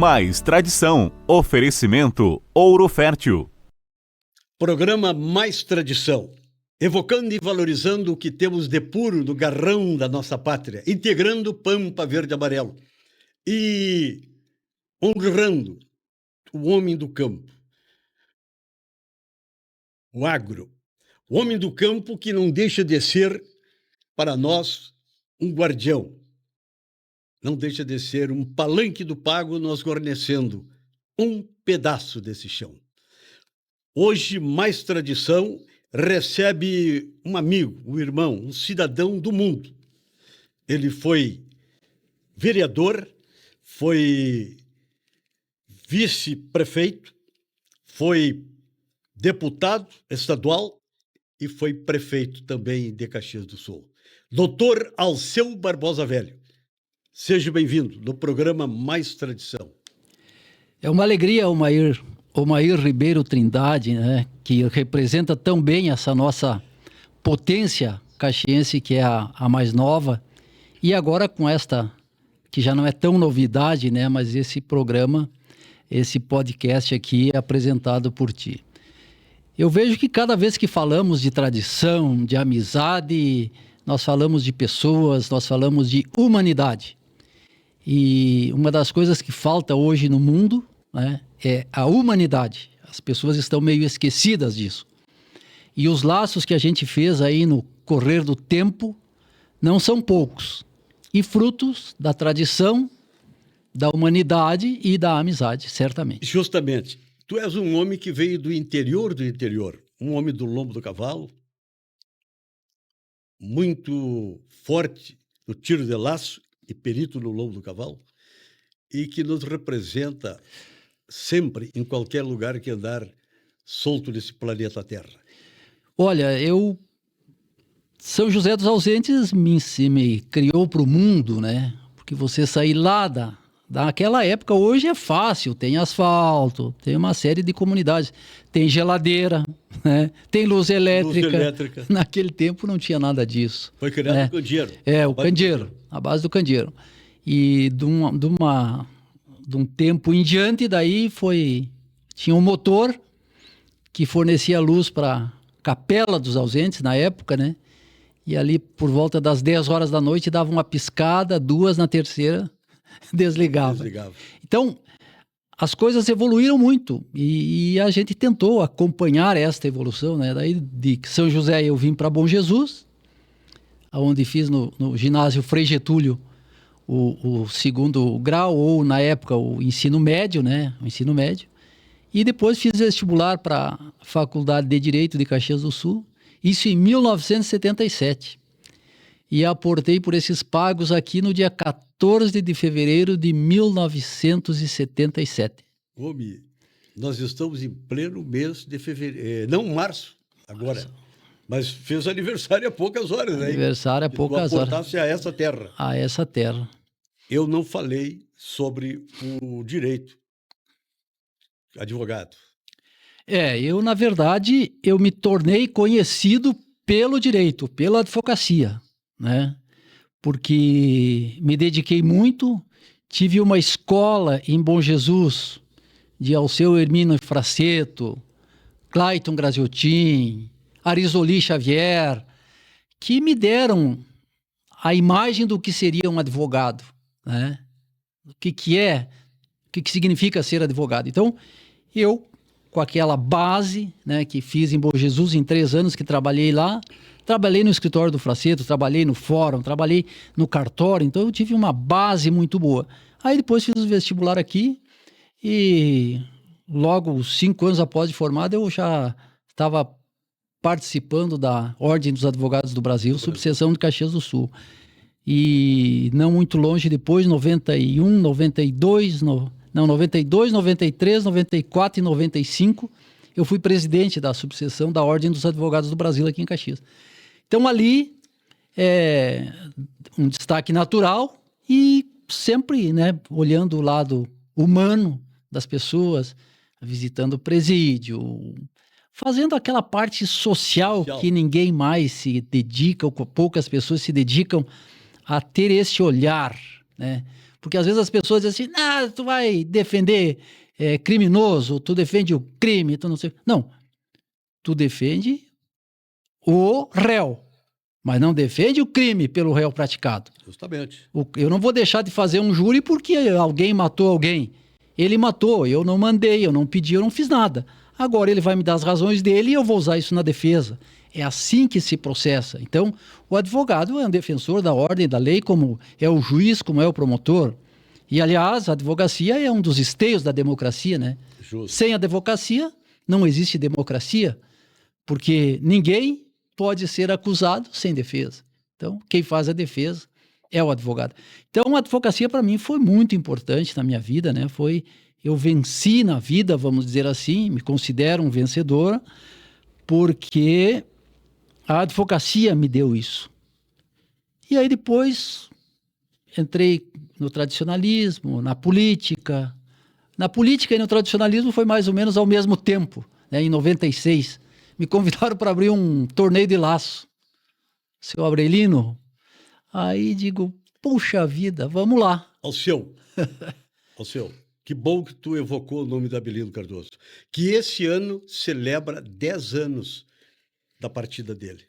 Mais Tradição. Oferecimento Ouro Fértil. Programa Mais Tradição. Evocando e valorizando o que temos de puro do garrão da nossa pátria, integrando Pampa Verde e Amarelo e honrando o homem do campo, o agro, o homem do campo que não deixa de ser, para nós, um guardião, não deixa de ser um palanque do pago, nós guarnecendo um pedaço desse chão. Hoje, Mais Tradição recebe um amigo, um irmão, um cidadão do mundo. Ele foi vereador, foi vice-prefeito, foi deputado estadual e foi prefeito também de Caxias do Sul. Doutor Alceu Barbosa Velho, seja bem-vindo no programa Mais Tradição. É uma alegria, Omair Ribeiro Trindade, né, que representa tão bem essa nossa potência caxiense, que é a mais nova, e agora com esta, que já não é tão novidade, né, mas esse programa, esse podcast aqui é apresentado por ti. Eu vejo que cada vez que falamos de tradição, de amizade, nós falamos de pessoas, nós falamos de humanidade. E uma das coisas que falta hoje no mundo, né, é a humanidade. As pessoas estão meio esquecidas disso. E os laços que a gente fez aí no correr do tempo não são poucos. E frutos da tradição, da humanidade e da amizade, certamente. Justamente. Tu és um homem que veio do interior, um homem do lombo do cavalo, muito forte no tiro de laço e perito no lombo do cavalo, e que nos representa sempre, em qualquer lugar que andar solto nesse planeta Terra. Olha, São José dos Ausentes me criou para o mundo, né? Porque você sair lá daquela época, hoje é fácil, tem asfalto, tem uma série de comunidades, tem geladeira, né? Tem luz elétrica. Naquele tempo não tinha nada disso. Foi criado o candeeiro. O candeeiro, a base do candeeiro. E de um tempo em diante, daí tinha um motor que fornecia luz para Capela dos Ausentes, na época, né? E ali, por volta das 10 horas da noite, dava uma piscada, 2 na terceira, desligava. Então, as coisas evoluíram muito e a gente tentou acompanhar esta evolução, né? Daí, de São José, eu vim para Bom Jesus, onde fiz no ginásio Frei Getúlio o segundo grau, ou na época o ensino médio, né? O ensino médio. E depois fiz vestibular para a Faculdade de Direito de Caxias do Sul, isso em 1977. E aportei por esses pagos aqui no dia 14 de fevereiro de 1977. Homem, nós estamos em pleno mês de fevereiro, não março, agora, mas fez aniversário há poucas horas, né? Aniversário há poucas horas. Aportasse a essa terra. A essa terra. Eu não falei sobre o direito, advogado. Na verdade, eu me tornei conhecido pelo direito, pela advocacia, né? Porque me dediquei muito, tive uma escola em Bom Jesus, de Alceu Hermínio Fraceto, Clayton Graziotin, Arizoli Xavier, que me deram a imagem do que seria um advogado, né? O que significa ser advogado. Então, eu, com aquela base, né, que fiz em Bom Jesus em 3 anos que trabalhei lá, trabalhei no escritório do Fraceto, trabalhei no fórum, trabalhei no cartório, então eu tive uma base muito boa. Aí depois fiz o vestibular aqui e logo 5 anos após de formado eu já estava participando da Ordem dos Advogados do Brasil, subseção de Caxias do Sul. E não muito longe depois, 91, 92, 93, 94 e 95, eu fui presidente da subseção da Ordem dos Advogados do Brasil aqui em Caxias. Então ali é um destaque natural e sempre, né, olhando o lado humano das pessoas, visitando o presídio, fazendo aquela parte social que ninguém mais se dedica, ou poucas pessoas se dedicam a ter esse olhar, né? Porque às vezes as pessoas dizem assim, tu vai defender criminoso, tu defende o crime, tu não sei. Não, tu defende o réu, mas não defende o crime pelo réu praticado. Justamente. Eu não vou deixar de fazer um júri porque alguém matou alguém. Ele matou, eu não mandei, eu não pedi, eu não fiz nada. Agora ele vai me dar as razões dele e eu vou usar isso na defesa. É assim que se processa. Então, o advogado é um defensor da ordem, da lei, como é o juiz, como é o promotor. E, aliás, a advocacia é um dos esteios da democracia, né? Justo. Sem a advocacia, não existe democracia, porque ninguém pode ser acusado sem defesa. Então, quem faz a defesa é o advogado. Então, a advocacia, para mim, foi muito importante na minha vida, né? Eu venci na vida, vamos dizer assim, me considero um vencedor, porque a advocacia me deu isso. E aí depois entrei no tradicionalismo, na política. Na política e no tradicionalismo foi mais ou menos ao mesmo tempo, né? Em 96. Me convidaram para abrir um torneio de laço. Seu Abrelino. Aí digo, puxa vida, vamos lá. Alceu, que bom que tu evocou o nome do Abelino Cardoso, que esse ano celebra 10 anos da partida dele.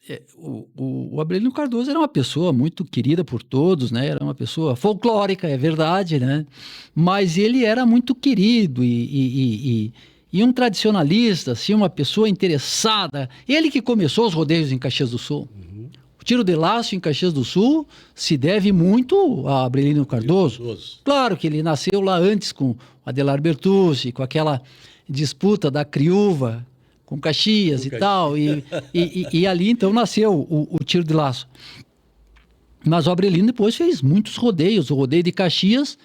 O Abrelino Cardoso era uma pessoa muito querida por todos, né? Era uma pessoa folclórica, é verdade, né? Mas ele era muito querido e um tradicionalista, assim, uma pessoa interessada. Ele que começou os rodeios em Caxias do Sul. Uhum. O tiro de laço em Caxias do Sul se deve muito a Abrelino Cardoso. Claro que ele nasceu lá antes com Adelar Bertucci, com aquela disputa da criúva com Caxias e tal, e ali então nasceu o tiro de laço. Mas o Abrelino depois fez muitos rodeios, o rodeio de Caxias,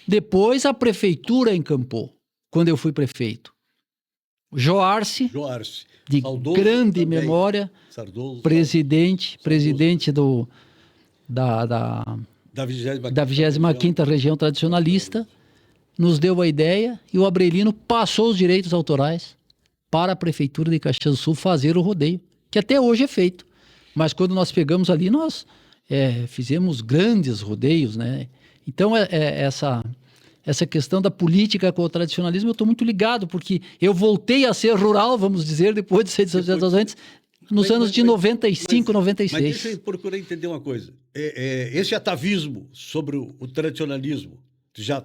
depois a prefeitura encampou, quando eu fui prefeito. Joarce, de saudoso grande também. memória, Saudoso, presidente da 25ª região tradicionalista, nos deu a ideia e o Abrelino passou os direitos autorais para a Prefeitura de Caxias do Sul fazer o rodeio, que até hoje é feito. Mas quando nós pegamos ali, nós fizemos grandes rodeios, né? Então, essa questão da política com o tradicionalismo, eu estou muito ligado, porque eu voltei a ser rural, vamos dizer, depois de 6 anos, nos anos de 95, 96. Mas deixa eu procurar entender uma coisa. Esse atavismo sobre o tradicionalismo, já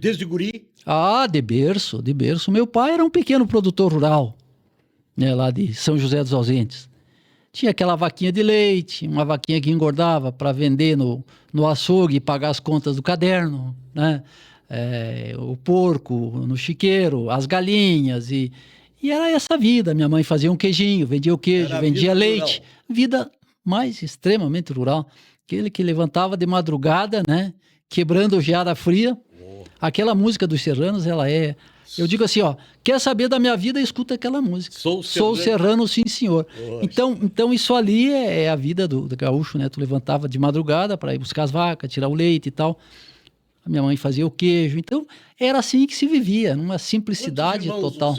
desde guri? De berço. Meu pai era um pequeno produtor rural, né, lá de São José dos Ausentes. Tinha aquela vaquinha de leite, uma vaquinha que engordava para vender no açougue e pagar as contas do caderno, né? O porco no chiqueiro, as galinhas e era essa vida. Minha mãe fazia um queijinho, vendia o queijo, vendia leite. Rural. Vida mais extremamente rural. Aquele que levantava de madrugada, né? Quebrando geada fria. Aquela música dos Serranos, ela é... Eu digo assim, quer saber da minha vida, escuta aquela música. Sou serrano, sim, senhor. Então isso ali é a vida do gaúcho, né? Tu levantava de madrugada para ir buscar as vacas, tirar o leite e tal. A minha mãe fazia o queijo. Então, era assim que se vivia, numa simplicidade total.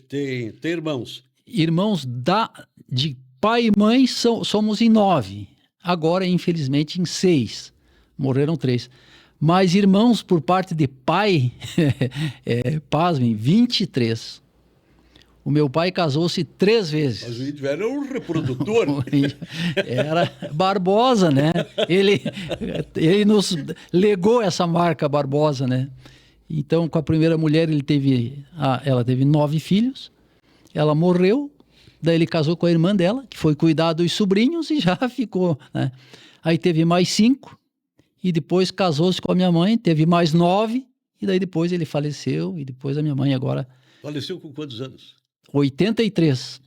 Tem irmãos? Irmãos de pai e mãe somos em 9. Agora, infelizmente, em 6. Morreram 3. Mas irmãos por parte de pai, pasmem, 23. O meu pai casou-se 3 vezes. Mas o índio era um reprodutor. Era Barbosa, né? Ele nos legou essa marca Barbosa, né? Então, com a primeira mulher, ela teve 9 filhos. Ela morreu, daí ele casou com a irmã dela, que foi cuidar dos sobrinhos e já ficou, né? Aí teve mais 5. E depois casou-se com a minha mãe, teve mais 9, e daí depois ele faleceu, e depois a minha mãe agora... Faleceu com quantos anos? 83.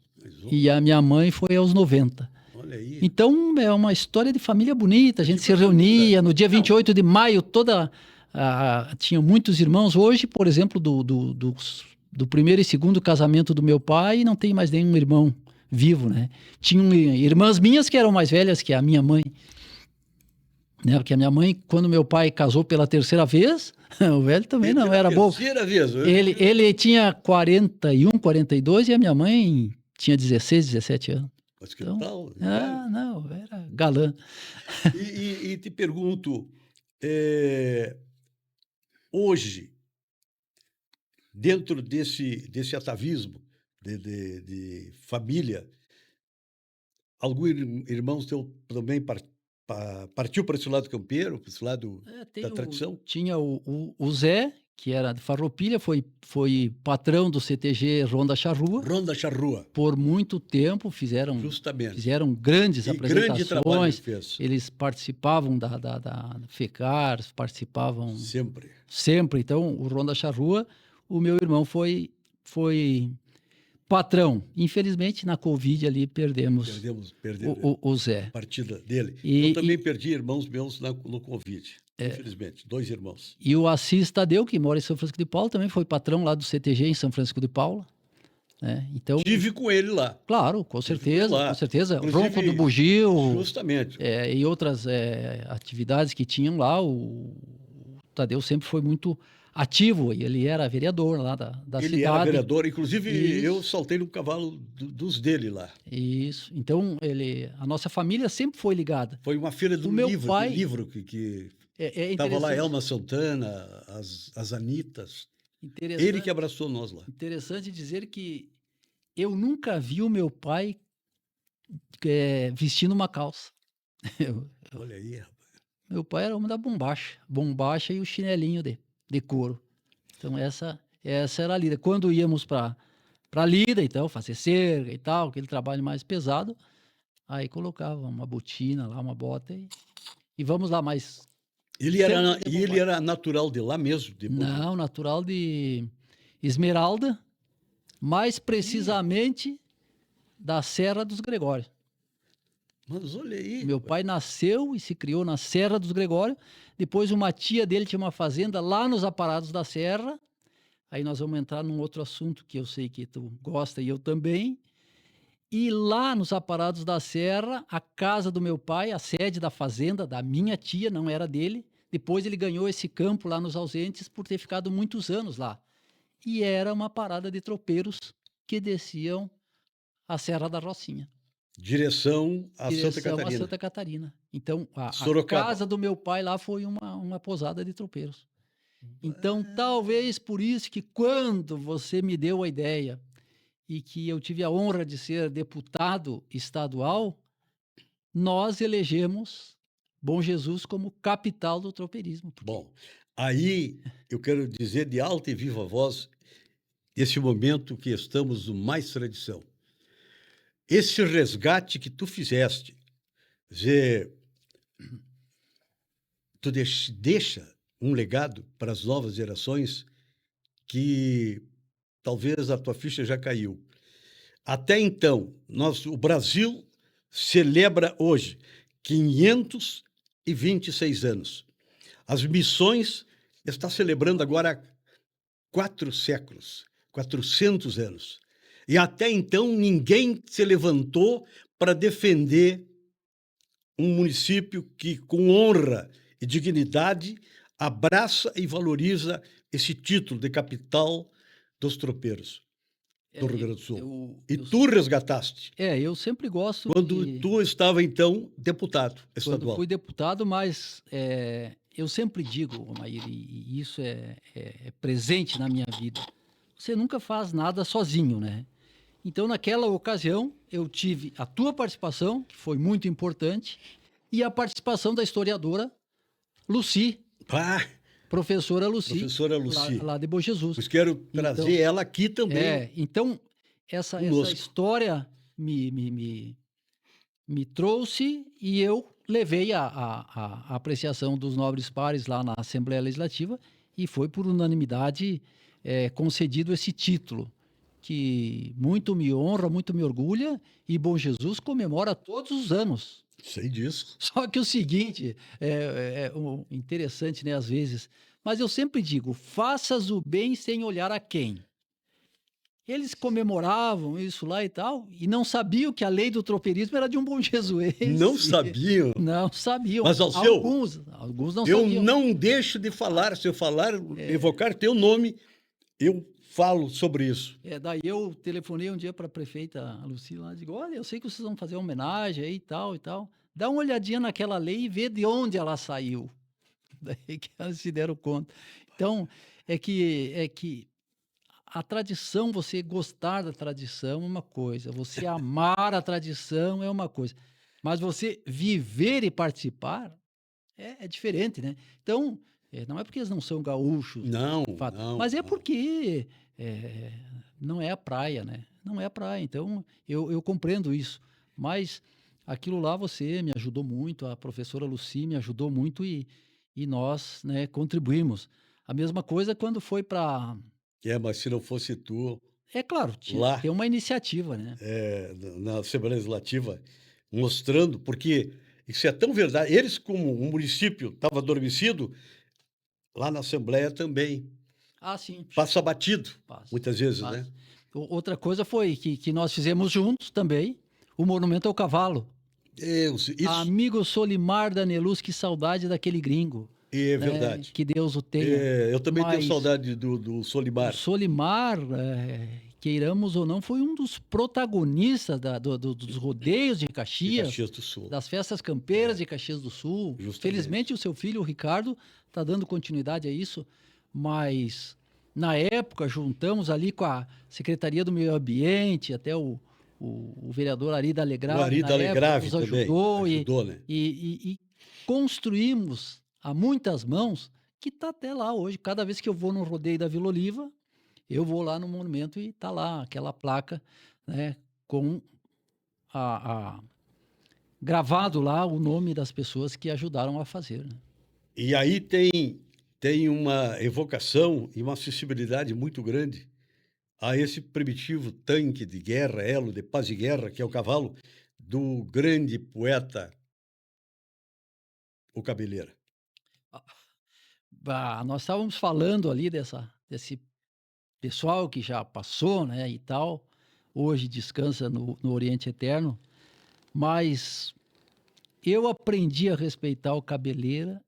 E a minha mãe foi aos 90. Olha aí. Então, é uma história de família bonita, a gente se reunia, no dia 28 de maio, tinha muitos irmãos. Hoje, por exemplo, do primeiro e segundo casamento do meu pai, não tem mais nenhum irmão vivo, né? Tinham irmãs minhas que eram mais velhas que a minha mãe. Né? Porque a minha mãe, quando meu pai casou pela 3ª vez, o velho também não era bobo. Ele tinha 41, 42 e a minha mãe tinha 16, 17 anos. Mas que tal? Não, era galã. E te pergunto, Hoje, dentro desse atavismo de família, algum irmão teu também partiu para esse lado campeiro, para esse lado da tradição? Tinha o Zé, que era de Farroupilha, foi patrão do CTG Ronda Charrua. Ronda Charrua. Por muito tempo Justamente. fizeram grandes apresentações. Grande trabalho ele fez. Eles participavam da FECAR, participavam sempre. Então, o Ronda Charrua, o meu irmão foi patrão. Infelizmente, na Covid ali perdemos o Zé. A partida dele. Eu também perdi irmãos meus no Covid. Infelizmente, 2 irmãos. E o Assis Tadeu, que mora em São Francisco de Paula, também foi patrão lá do CTG em São Francisco de Paula. Então, tive com ele lá. Claro, com certeza. Inclusive, Ronco do Bugio. Justamente. E outras atividades que tinham lá. O Tadeu sempre foi muito ativo, e ele era vereador lá da cidade. Ele era vereador, inclusive eu saltei no cavalo dos dele lá. Isso. Então, a nossa família sempre foi ligada. Foi uma feira do livro que estava lá Elma Santana, as Anitas. Ele que abraçou nós lá. Interessante dizer que eu nunca vi o meu pai vestindo uma calça. Olha aí, rapaz. Meu pai era homem da bombacha e o chinelinho de couro. Então, essa era a lida. Quando íamos para lida, então, fazer cerca e tal, aquele trabalho mais pesado, aí colocava uma botina lá, uma bota e vamos lá, mas... Ele era natural de lá mesmo? Não, natural de Esmeralda, mais precisamente da Serra dos Gregórios. Mas olha aí. Meu pai nasceu e se criou na Serra dos Gregórios. Depois uma tia dele tinha uma fazenda lá nos Aparados da Serra. Aí nós vamos entrar num outro assunto que eu sei que tu gosta e eu também. E lá nos Aparados da Serra, a casa do meu pai, a sede da fazenda da minha tia, não era dele. Depois ele ganhou esse campo lá nos Ausentes por ter ficado muitos anos lá. E era uma parada de tropeiros que desciam a Serra da Rocinha. Direção a Santa Catarina. Então, a casa do meu pai lá foi uma posada de tropeiros. Então, talvez por isso que quando você me deu a ideia e que eu tive a honra de ser deputado estadual, nós elegemos Bom Jesus como capital do tropeirismo. Bom, aí eu quero dizer de alta e viva voz esse momento que estamos no Mais Tradição. Esse resgate que tu fizeste, tu deixa um legado para as novas gerações que talvez a tua ficha já caiu. Até então, o Brasil celebra hoje 526 anos. As missões está celebrando agora 4 séculos, 400 anos. E até então ninguém se levantou para defender um município que, com honra e dignidade, abraça e valoriza esse título de capital dos tropeiros do Rio Grande do Sul. Tu resgataste. Eu sempre gosto... Quando tu estava, então, deputado estadual. Quando fui deputado, mas eu sempre digo, Maíra, e isso é presente na minha vida, você nunca faz nada sozinho, né? Então, naquela ocasião, eu tive a tua participação, que foi muito importante, e a participação da historiadora Lucy. Professora Lucy. Lá de Bom Jesus. Pois quero trazer ela aqui também. Então, essa história me trouxe e eu levei a apreciação dos nobres pares lá na Assembleia Legislativa e foi por unanimidade concedido esse título, que muito me honra, muito me orgulha, e Bom Jesus comemora todos os anos. Sei disso. Só que o seguinte, interessante, né, às vezes, mas eu sempre digo, faças o bem sem olhar a quem. Eles comemoravam isso lá e tal, e não sabiam que a lei do tropeirismo era de um bom jesuense. Não sabiam? Não sabiam. Mas, Alceu, alguns não sabiam. Eu não deixo de falar, se eu falar, evocar teu nome, eu falo sobre isso. Daí eu telefonei um dia para a prefeita Lucy lá, digo, olha, eu sei que vocês vão fazer uma homenagem aí e tal, dá uma olhadinha naquela lei e vê de onde ela saiu. Daí que elas se deram conta. Então, é que a tradição, você gostar da tradição é uma coisa, você amar a tradição é uma coisa, mas você viver e participar é diferente, né. Então, não é porque eles não são gaúchos, Não, de fato, não, mas é não. porque, não é a praia, né, não é a praia, então eu compreendo isso. Mas aquilo lá você me ajudou muito, a professora Lucy me ajudou muito e nós, né, contribuímos. A mesma coisa quando foi para Mas se não fosse tu, é claro, tinha que lá, ter uma iniciativa, né. na Assembleia Legislativa, mostrando porque isso é tão verdade, eles como o município estava adormecido, lá na Assembleia também, Ah, sim, passa batido, passa, muitas vezes, né. passa. Outra coisa foi que nós fizemos juntos também, o Monumento ao Cavalo. Deus, isso Amigo Solimar Daneluz, que saudade daquele gringo, é né, verdade. que Deus o tenha. Eu também tenho Mas saudade do o Solimar, Solimar, queiramos ou não, foi um dos protagonistas dos rodeios de de Caxias, Caxias do Sul. das festas campeiras de Caxias do Sul. Felizmente Justamente. o seu filho, o Ricardo, está dando continuidade a isso, mas na época juntamos ali com a Secretaria do Meio Ambiente, até o vereador Ari da O Alegrave, Ari na da época, Alegrave nos também, ajudou ajudou, né. e construímos a muitas mãos, que está até lá hoje. Cada vez que eu vou no rodeio da Vila Oliva, eu vou lá no monumento e tá lá aquela placa, né, com a gravado lá o nome das pessoas que ajudaram a fazer, né. E aí tem uma evocação e uma acessibilidade muito grande a esse primitivo tanque de guerra, elo de paz e guerra, que é o cavalo do grande poeta, o Cabeleira. Nós estávamos falando ali desse pessoal que já passou, né, e tal, hoje descansa no Oriente Eterno, mas eu aprendi a respeitar o Cabeleira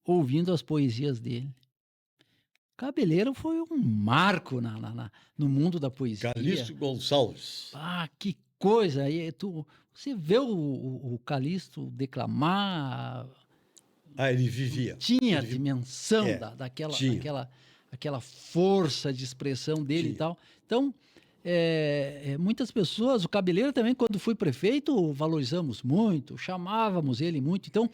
ouvindo as poesias dele. Cabeleira foi um marco no mundo da poesia. Calixto Gonçalves. Que coisa! Aí você vê o Calixto declamar, Ele vivia. tinha a Ele vi dimensão é, daquela tinha, aquela força de expressão dele e tinha. tal. Então, muitas pessoas, o Cabeleira também, quando fui prefeito, valorizamos muito, chamávamos ele muito. Então,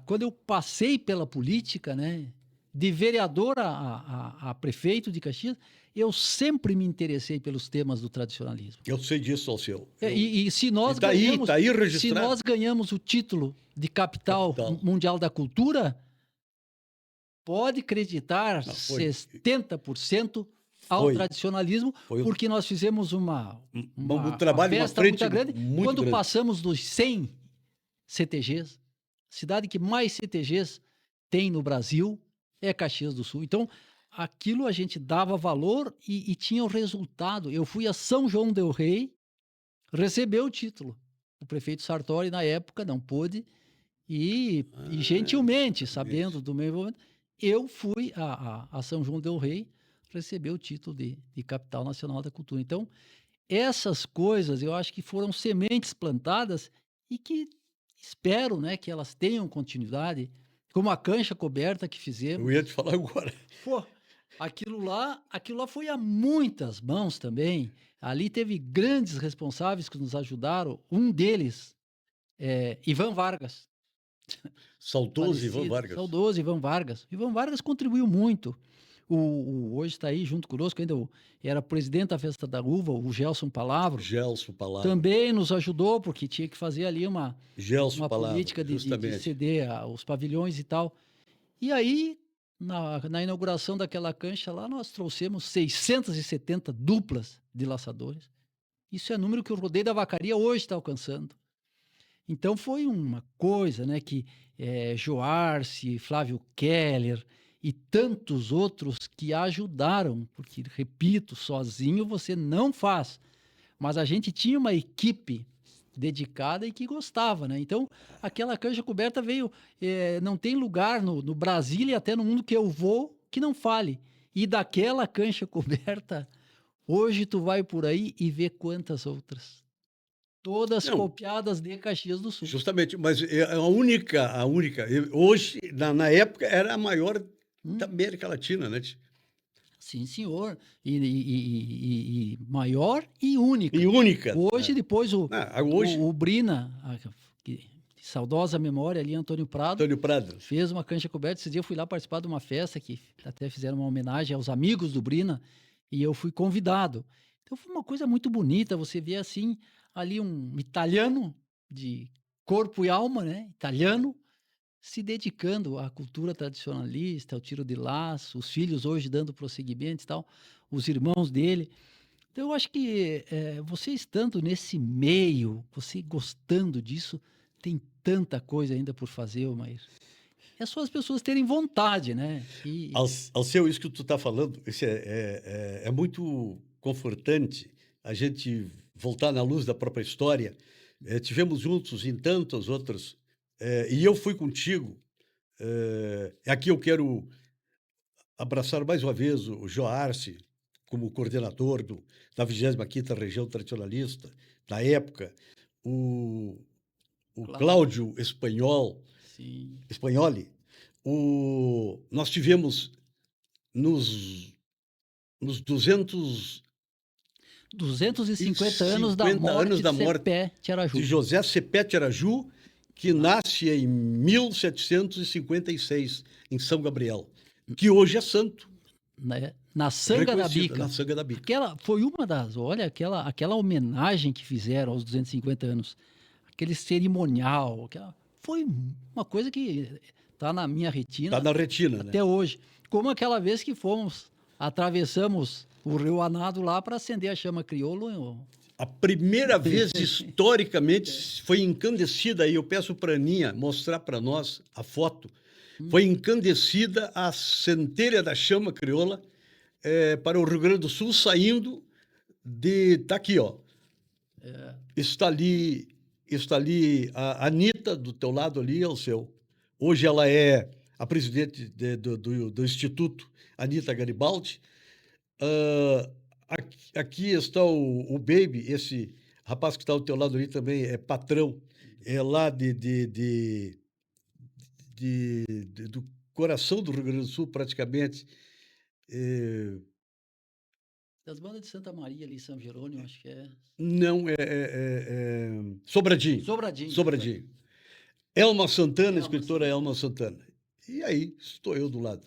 quando eu passei pela política, né, de vereador a prefeito de Caxias, eu sempre me interessei pelos temas do tradicionalismo. Eu sei disso, Alceu. E se E nós tá aí se registrado. nós ganhamos o título de capital Capital. mundial da cultura, pode acreditar Não, foi 70% ao foi tradicionalismo, foi porque nós fizemos um uma trabalho, uma festa frente muito grande. muito Quando grande. passamos dos 100 CTGs, cidade que mais CTGs tem no Brasil é Caxias do Sul. Então, aquilo a gente dava valor e tinha o resultado. Eu fui a São João del Rei receber o título. O prefeito Sartori, na época, não pôde e gentilmente, sabendo Exatamente. do meu envolvimento, eu fui a São João del Rei receber o título de capital nacional da cultura. Então, essas coisas eu acho que foram sementes plantadas e que espero, né, que elas tenham continuidade, como a cancha coberta que Eu ia fizemos. te falar agora. Pô, aquilo lá foi a muitas mãos também. Ali teve grandes responsáveis que nos ajudaram. Um deles é Ivan Vargas, Saudoso Ivan falecido, Vargas. saudoso Ivan Vargas. Ivan Vargas contribuiu muito. Hoje está aí junto conosco, ainda era presidente da Festa da Uva, o Gelson Palavro, Gelson Palavra. também nos ajudou, porque tinha que fazer ali Gelson uma Palavra, política de justamente. ceder os pavilhões e tal. E aí, na inauguração daquela cancha lá, nós trouxemos 670 duplas de laçadores. Isso é número que o Rodeio da Vacaria hoje está alcançando. Então foi uma coisa, né, que Joarce, Flávio Keller e tantos outros que ajudaram, porque, repito, sozinho você não faz. Mas a gente tinha uma equipe dedicada e que gostava, né? Então, aquela cancha coberta veio, não tem lugar no Brasil e até no mundo que eu vou que não fale. E daquela cancha coberta, hoje tu vai por aí e vê quantas outras. Todas Não. copiadas de Caxias do Sul. Justamente, mas a única, hoje, na época, era a maior da América Latina, né? Sim, senhor. E maior e única. E única. Hoje, depois, Hoje, o Brina, de saudosa memória ali, Antônio Prado, Antônio Prado. fez uma cancha coberta. Esse dia eu fui lá participar de uma festa que até fizeram uma homenagem aos amigos do Brina e eu fui convidado. Então foi uma coisa muito bonita, você vê assim, ali um italiano de corpo e alma, né? Italiano, se dedicando à cultura tradicionalista, ao tiro de laço, os filhos hoje dando prosseguimento e tal, os irmãos dele. Então eu acho que você estando nesse meio, você gostando disso, tem tanta coisa ainda por fazer, Omair. É só as pessoas terem vontade, né? Alceu, isso que tu está falando, isso é muito confortante a gente voltar na luz da própria história. Tivemos juntos em tantos outros, e eu fui contigo. Aqui eu quero abraçar mais uma vez o Joarce, como coordenador da 25ª Região Tradicionalista, na época, o Cláudio Espanholi. Nós tivemos nos 250 anos da morte de José Cepé Tiaraju, que nasce em 1756, em São Gabriel, que hoje é santo. Né? Na Sanga da Bica. Na Sanga da Bica. Aquela foi uma das, olha, aquela homenagem que fizeram aos 250 anos, aquele cerimonial, foi uma coisa que está na minha retina. Está na retina, até hoje. Como aquela vez que atravessamos o Rio Anado lá para acender a chama crioulo. A primeira vez, historicamente, foi encandecida, e eu peço para a Aninha mostrar para nós a foto, foi encandecida a centelha da chama crioula para o Rio Grande do Sul, saindo Está aqui, ó. Está ali a Anita, do teu lado ali, é o seu. Hoje ela é a presidente do Instituto Anita Garibaldi. Aqui está o Baby, esse rapaz que está ao teu lado ali também é patrão, é lá do coração do Rio Grande do Sul, praticamente. Das bandas de Santa Maria ali, São Jerônimo, acho que é. Não, Sobradinho. Elma Santana, escritora Elma Santana. E aí, estou eu do lado.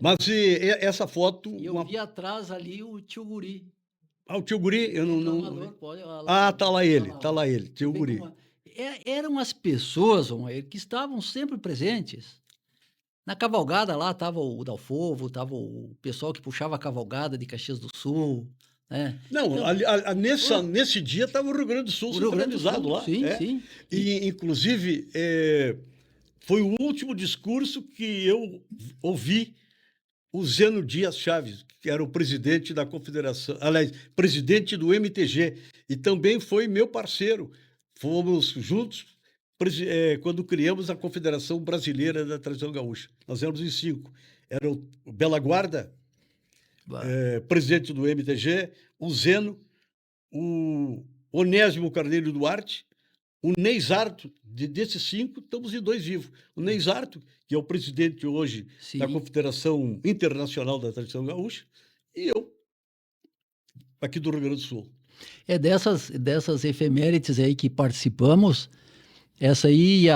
Mas essa foto... E eu vi atrás ali o tio Guri. O tio Guri, eu não... Tá lá ele, tio Guri. Eram as pessoas, que estavam sempre presentes. Na cavalgada lá estava o Dalfovo, estava o pessoal que puxava a cavalgada de Caxias do Sul, né? Não, então, nesse dia estava o Rio Grande do Sul centralizado lá. Sim, sim. E, inclusive, foi o último discurso que eu ouvi o Zeno Dias Chaves, que era o presidente da Confederação, aliás, presidente do MTG, e também foi meu parceiro. Fomos juntos quando criamos a Confederação Brasileira da Tradição Gaúcha. Nós éramos em 5. Era o Bela Guarda, presidente do MTG, o Zeno, o Onésimo Carneiro Duarte, o Ney Zarto. Desses 5, estamos em 2 vivos. O Ney Zarto, que é o presidente hoje da Confederação Internacional da Tradição Gaúcha, e eu, aqui do Rio Grande do Sul. Dessas efemérides aí que participamos, essa aí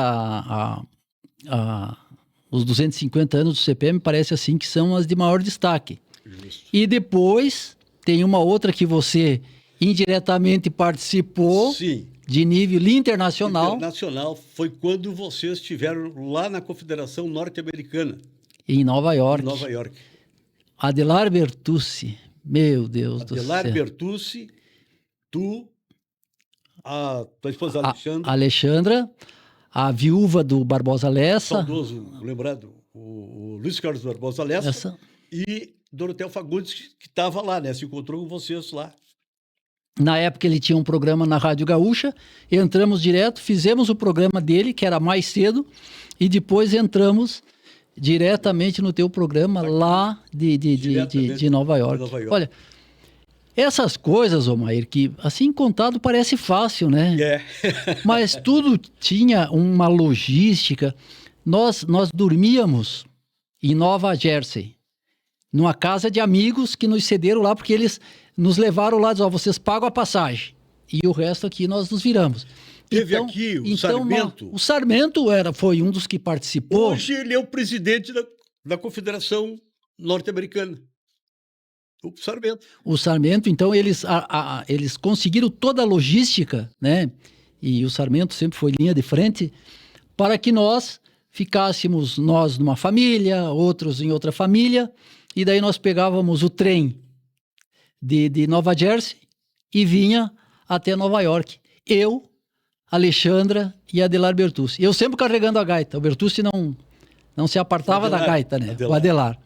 os 250 anos do CPM parece assim que são as de maior destaque. Justo. E depois tem uma outra que você indiretamente participou. Sim. De nível internacional. Internacional foi quando vocês estiveram lá na Confederação Norte-Americana. Em Nova York. Adelar Bertucci. Meu Deus do céu. Adelar Bertucci, tua esposa Alexandra, a viúva do Barbosa Lessa. Saudoso, lembrado, o Luiz Carlos Barbosa Lessa. E Dorotel Fagundes, que estava lá, né? Se encontrou com vocês lá. Na época ele tinha um programa na Rádio Gaúcha, entramos direto, fizemos o programa dele, que era mais cedo, e depois entramos diretamente no teu programa lá de Nova York. Olha, Essas coisas, Omair, que assim contado parece fácil, né? É. Mas tudo tinha uma logística. Nós dormíamos em Nova Jersey, numa casa de amigos que nos cederam lá, porque eles nos levaram lá e disseram, vocês pagam a passagem. E o resto aqui nós nos viramos. Teve aqui o Sarmento. O Sarmento foi um dos que participou. Hoje ele é o presidente da Confederação Norte-Americana. O Sarmento. O Sarmento, então, eles conseguiram toda a logística, né? E o Sarmento sempre foi linha de frente, para que nós ficássemos, nós numa família, outros em outra família, e daí nós pegávamos o trem de Nova Jersey e vinha até Nova York. Eu, Alexandra e Adelar Bertucci. Eu sempre carregando a gaita. O Bertucci não se apartava da gaita, né? O Adelar.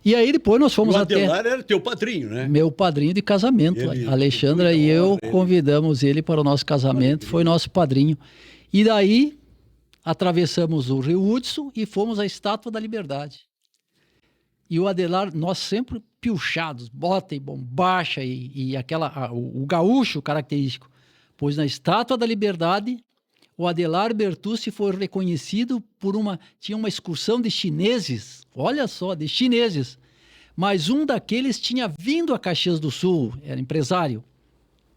E aí depois nós fomos até... O Adelar era teu padrinho, né? Meu padrinho de casamento. A Alexandra e eu convidamos ele para o nosso casamento. Foi nosso padrinho. E daí atravessamos o Rio Hudson e fomos à Estátua da Liberdade. E o Adelar, nós sempre piochados, bota e bombacha e o gaúcho característico. Pois na Estátua da Liberdade, o Adelar Bertucci foi reconhecido tinha uma excursão de chineses, olha só, de chineses, mas um daqueles tinha vindo a Caxias do Sul, era empresário,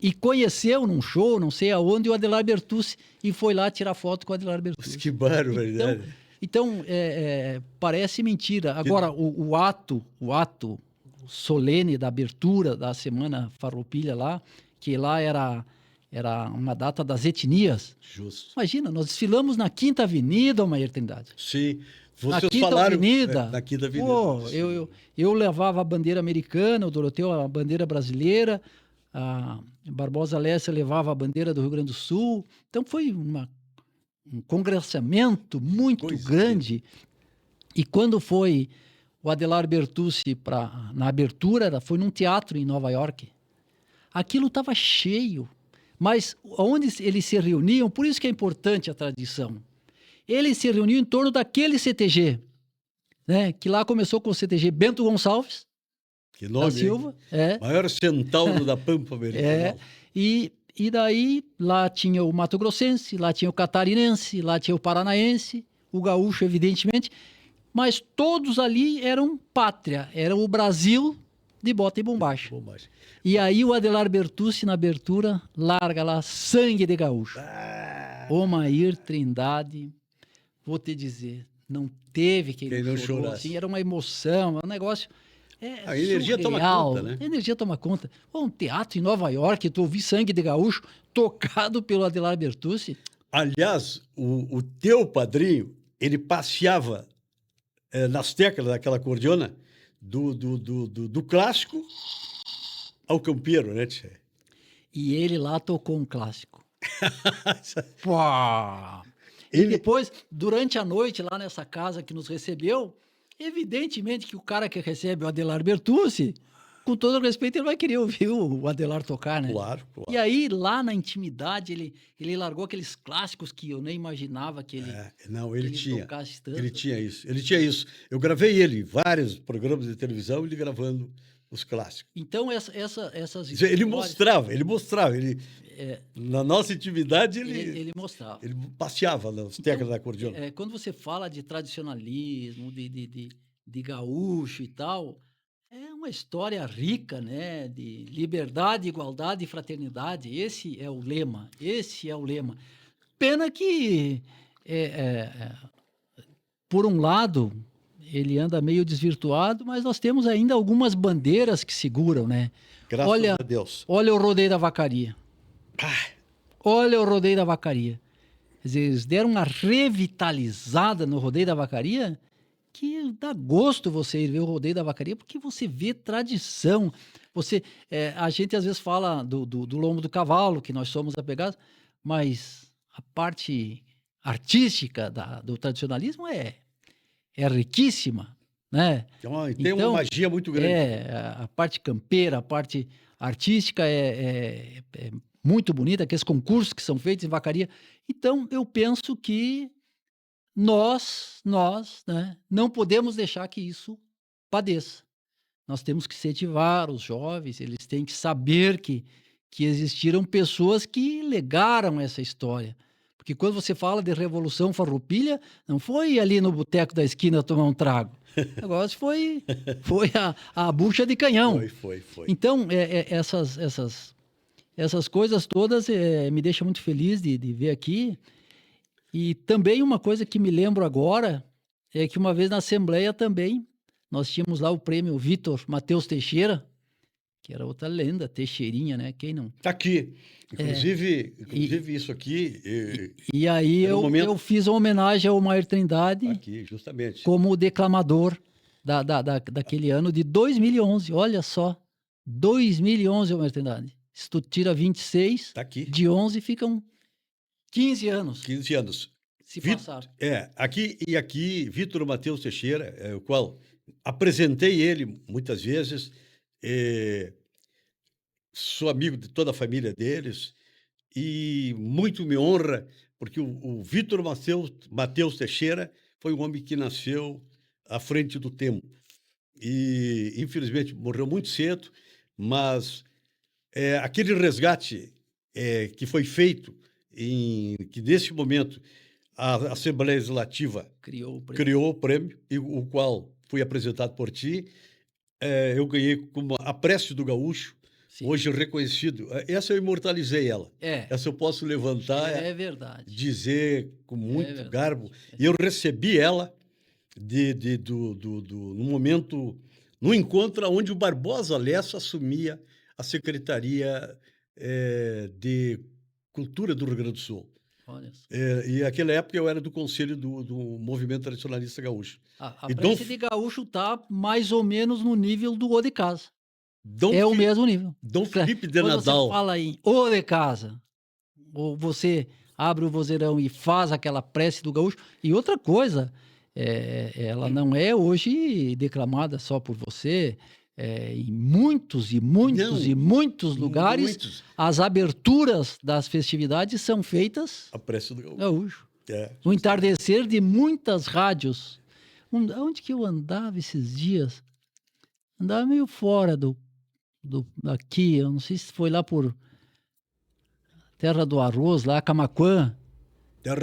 e conheceu num show, não sei aonde, o Adelar Bertucci, e foi lá tirar foto com o Adelar Bertucci. Que barbaridade. Então parece mentira. Agora, o ato solene da abertura da Semana Farroupilha lá, que lá era uma data das etnias. Justo. Imagina, nós desfilamos na Quinta Avenida, Omair Trindade. Sim. Na Quinta Avenida. Na Quinta Avenida. Pô, eu levava a bandeira americana, o Doroteu a bandeira brasileira, a Barbosa Lécia levava a bandeira do Rio Grande do Sul. Então foi um congressamento muito grande. E quando foi o Adelar Bertucci na abertura, foi num teatro em Nova York. Aquilo estava cheio. Mas onde eles se reuniam, por isso que é importante a tradição. Eles se reuniam em torno daquele CTG, né? Que lá começou com o CTG Bento Gonçalves da Silva. Maior centauro da Pampa Meridional. E daí lá tinha o Mato Grossense, lá tinha o Catarinense, lá tinha o Paranaense, o Gaúcho, evidentemente. Mas todos ali eram pátria, era o Brasil de bota e bombacha. E aí o Adelar Bertucci, na abertura, larga lá sangue de gaúcho. Omair Trindade, vou te dizer, não teve quem não chorou. Assim, era uma emoção, um negócio... a energia toma conta, né? A energia toma conta. Um teatro em Nova York, tu ouvi sangue de gaúcho tocado pelo Adelar Bertucci. Aliás, o teu padrinho, ele passeava nas teclas daquela acordeona do clássico ao campeiro, né, tchê? E ele lá tocou um clássico. Pô! E depois, durante a noite, lá nessa casa que nos recebeu, evidentemente que o cara que recebe o Adelar Bertucci, com todo o respeito, ele vai querer ouvir o Adelar tocar, né? Claro. E aí, lá na intimidade, ele largou aqueles clássicos que eu nem imaginava que ele... ele tinha. Tocasse tanto. Ele tinha isso. Eu gravei ele em vários programas de televisão, ele gravando os clássicos. Então, essas histórias... Ele mostrava. Na nossa intimidade, ele mostrava. Ele passeava nas teclas da acordeona. Quando você fala de tradicionalismo, de gaúcho e tal, é uma história rica, né? De liberdade, igualdade e fraternidade. Esse é o lema. Pena que, por um lado, ele anda meio desvirtuado, mas nós temos ainda algumas bandeiras que seguram, né? Graças a Deus. Olha o Rodeio da Vacaria. Olha o Rodeio da Vacaria. Quer dizer, eles deram uma revitalizada no Rodeio da Vacaria que dá gosto você ir ver o Rodeio da Vacaria, porque você vê tradição. A gente às vezes fala do lombo do cavalo, que nós somos apegados, mas a parte artística do tradicionalismo é riquíssima, né? Tem uma magia muito grande. A parte campeira, a parte artística é muito bonita, aqueles concursos que são feitos em vacaria. Então, eu penso que nós, né, não podemos deixar que isso padeça. nós temos que incentivar os jovens, eles têm que saber que existiram pessoas que legaram essa história. Porque quando você fala de Revolução Farroupilha, não foi ali no boteco da esquina tomar um trago. O negócio foi a bucha de canhão. Foi. Então, essas coisas todas me deixam muito feliz de ver aqui. E também uma coisa que me lembro agora é que uma vez na Assembleia também, nós tínhamos lá o prêmio Vitor Matheus Teixeira, que era outra lenda, Teixeirinha, né? Quem não? Tá aqui. Inclusive isso aqui... E aí eu fiz uma homenagem ao Mair Trindade aqui, justamente. como declamador daquele ano de 2011. Olha só, 2011 é o Mair Trindade. Se tu tira 26, Tá aqui. de 11 ficam 15 anos 15 anos. se passaram. Aqui, Vitor Matheus Teixeira, o qual apresentei ele muitas vezes, sou amigo de toda a família deles e muito me honra, porque o Vitor Matheus Teixeira foi um homem que nasceu à frente do tempo e, infelizmente, morreu muito cedo, mas aquele resgate que foi feito, que nesse momento a Assembleia Legislativa criou o prêmio, e o qual fui apresentado por ti, eu ganhei como a Prece do Gaúcho. Sim. Hoje reconhecido. Essa eu imortalizei ela. Essa eu posso levantar. É verdade. Dizer com muito garbo. E eu recebi ela no momento, no encontro onde o Barbosa Lessa assumia a Secretaria de Cultura do Rio Grande do Sul. Olha só. E naquela época eu era do Conselho do Movimento Tradicionalista Gaúcho. A Prece de Gaúcho está mais ou menos no nível do O de Casa. O mesmo nível. Dom Felipe de Quando Nadal. você fala em O de Casa, ou você abre o vozeirão e faz aquela prece do gaúcho. E outra coisa, ela não é hoje declamada só por você. Em muitos lugares, as aberturas das festividades são feitas a prece do gaúcho. No entardecer de muitas rádios. Onde que eu andava esses dias? Andava meio fora daqui, eu não sei se foi lá por Terra do Arroz, lá Camaquã.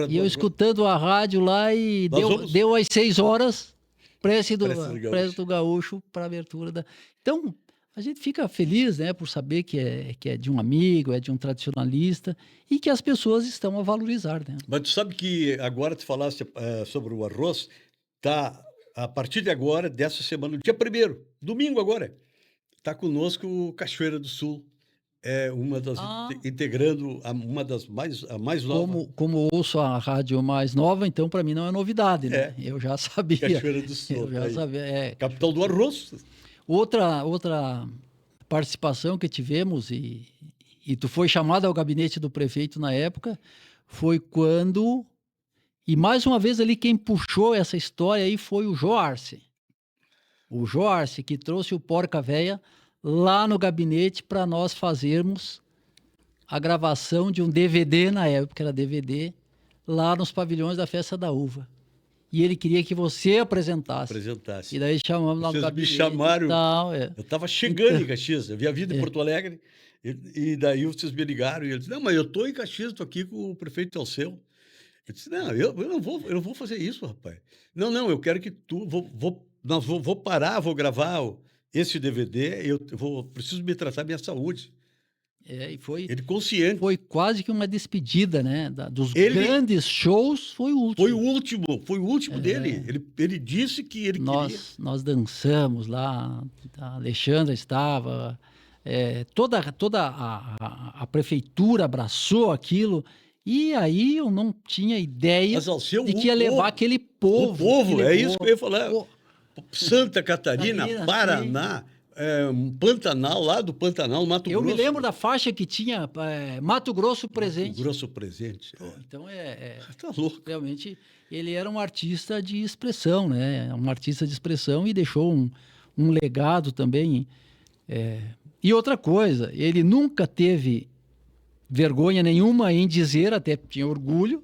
E eu escutando a rádio lá e deu às 6 horas, prece do Gaúcho para abertura da... Então, a gente fica feliz, né, por saber que é de um amigo, é de um tradicionalista e que as pessoas estão a valorizar, né? Mas tu sabe que agora tu falaste sobre o arroz, tá, a partir de agora, dessa semana, no dia 1º, domingo agora, está conosco o Cachoeira do Sul, uma das integrando a mais nova. Como ouço a rádio mais nova, então para mim não é novidade, né? Eu já sabia. Cachoeira do Sul. Eu já sabia. Capital do arroz. Outra participação que tivemos e tu foi chamado ao gabinete do prefeito na época foi quando, e mais uma vez ali quem puxou essa história aí foi o Joarce. O Joarce, que trouxe o Porca Véia lá no gabinete para nós fazermos a gravação de um DVD, na época era DVD, lá nos pavilhões da Festa da Uva. E ele queria que você apresentasse. E daí chamamos lá no gabinete. Vocês me chamaram. Eu estava chegando em Caxias, eu havia vindo em Porto Alegre, e daí vocês me ligaram, e ele disse, não, mas eu estou em Caxias, estou aqui com o prefeito Alceu. Eu disse, não, eu não vou fazer isso, rapaz. Não, eu quero que vou parar, vou gravar esse DVD, preciso me tratar minha saúde. E foi, ele consciente. Foi quase que uma despedida, né? Dos grandes shows, foi o último. Foi o último dele. Ele disse que ele queria. Nós dançamos lá, a Alexandra estava, toda a prefeitura abraçou aquilo. E aí eu não tinha ideia de que ia levar aquele povo. O povo, isso que eu ia falar. Santa Catarina, Paraná, Pantanal, lá do Pantanal, Mato Grosso. Eu me lembro da faixa que tinha Mato Grosso presente. Mato Grosso presente. Então tá louco. Realmente ele era um artista de expressão, né? Um artista de expressão e deixou um legado também. E outra coisa, ele nunca teve vergonha nenhuma em dizer, até tinha orgulho,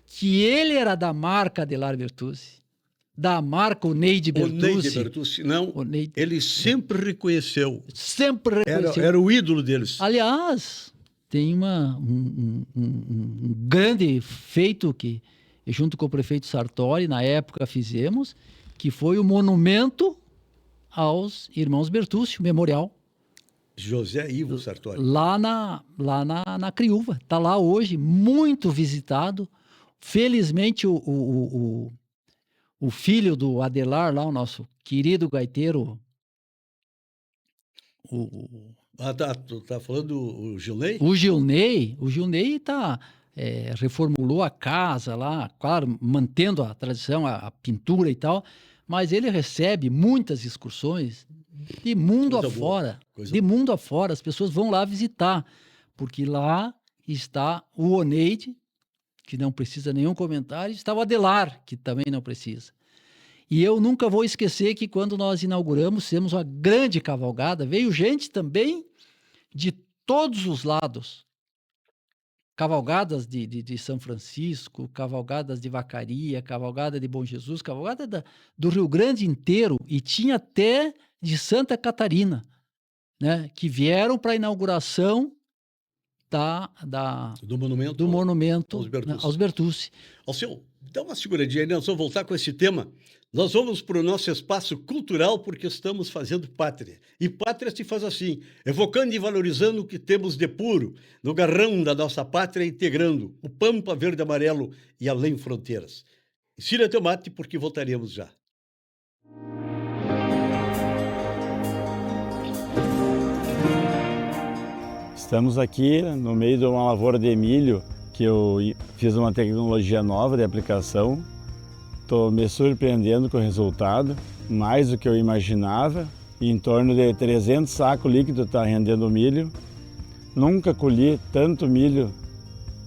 que ele era da marca Adelar Bertuzzi. da marca Oneide Oneide Bertucci. Bertucci, não, Oneide. ele sempre reconheceu. Sempre reconheceu. Era o ídolo deles. Aliás, tem um grande feito que, junto com o prefeito Sartori, na época fizemos, que foi o monumento aos irmãos Bertucci, o memorial. José Ivo Sartori. Lá na Criúva. Está lá hoje, muito visitado. Felizmente, o filho do Adelar, lá, o nosso querido gaiteiro, Tu tá falando o Gilney? o Gilney reformulou a casa lá, claro, mantendo a tradição, a pintura e tal, mas ele recebe muitas excursões de mundo afora. De mundo afora, as pessoas vão lá visitar, porque lá está o Oneide, que não precisa nenhum comentário, está o Adelar, que também não precisa. E eu nunca vou esquecer que quando nós inauguramos, fizemos uma grande cavalgada, veio gente também de todos os lados. Cavalgadas de São Francisco, cavalgadas de Vacaria, cavalgada de Bom Jesus, cavalgada do Rio Grande inteiro, e tinha até de Santa Catarina, né, que vieram para a inauguração do monumento aos Bertucci. Alceu, dá uma seguradinha aí, nós vamos voltar com esse tema. Nós vamos para o nosso espaço cultural porque estamos fazendo pátria. E pátria se faz assim, evocando e valorizando o que temos de puro, no garrão da nossa pátria, integrando o pampa verde e amarelo e além fronteiras. Ensina teu mate porque voltaremos já. Estamos aqui no meio de uma lavoura de milho que eu fiz uma tecnologia nova de aplicação. Estou me surpreendendo com o resultado, mais do que eu imaginava. Em torno de 300 sacos líquidos está rendendo o milho. Nunca colhi tanto milho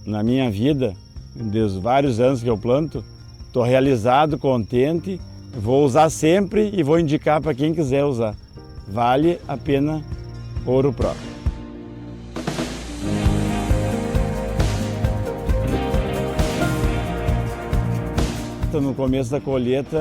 na minha vida, dos vários anos que eu planto. Estou realizado, contente, vou usar sempre e vou indicar para quem quiser usar. Vale a pena Ouro Pro. No começo da colheita,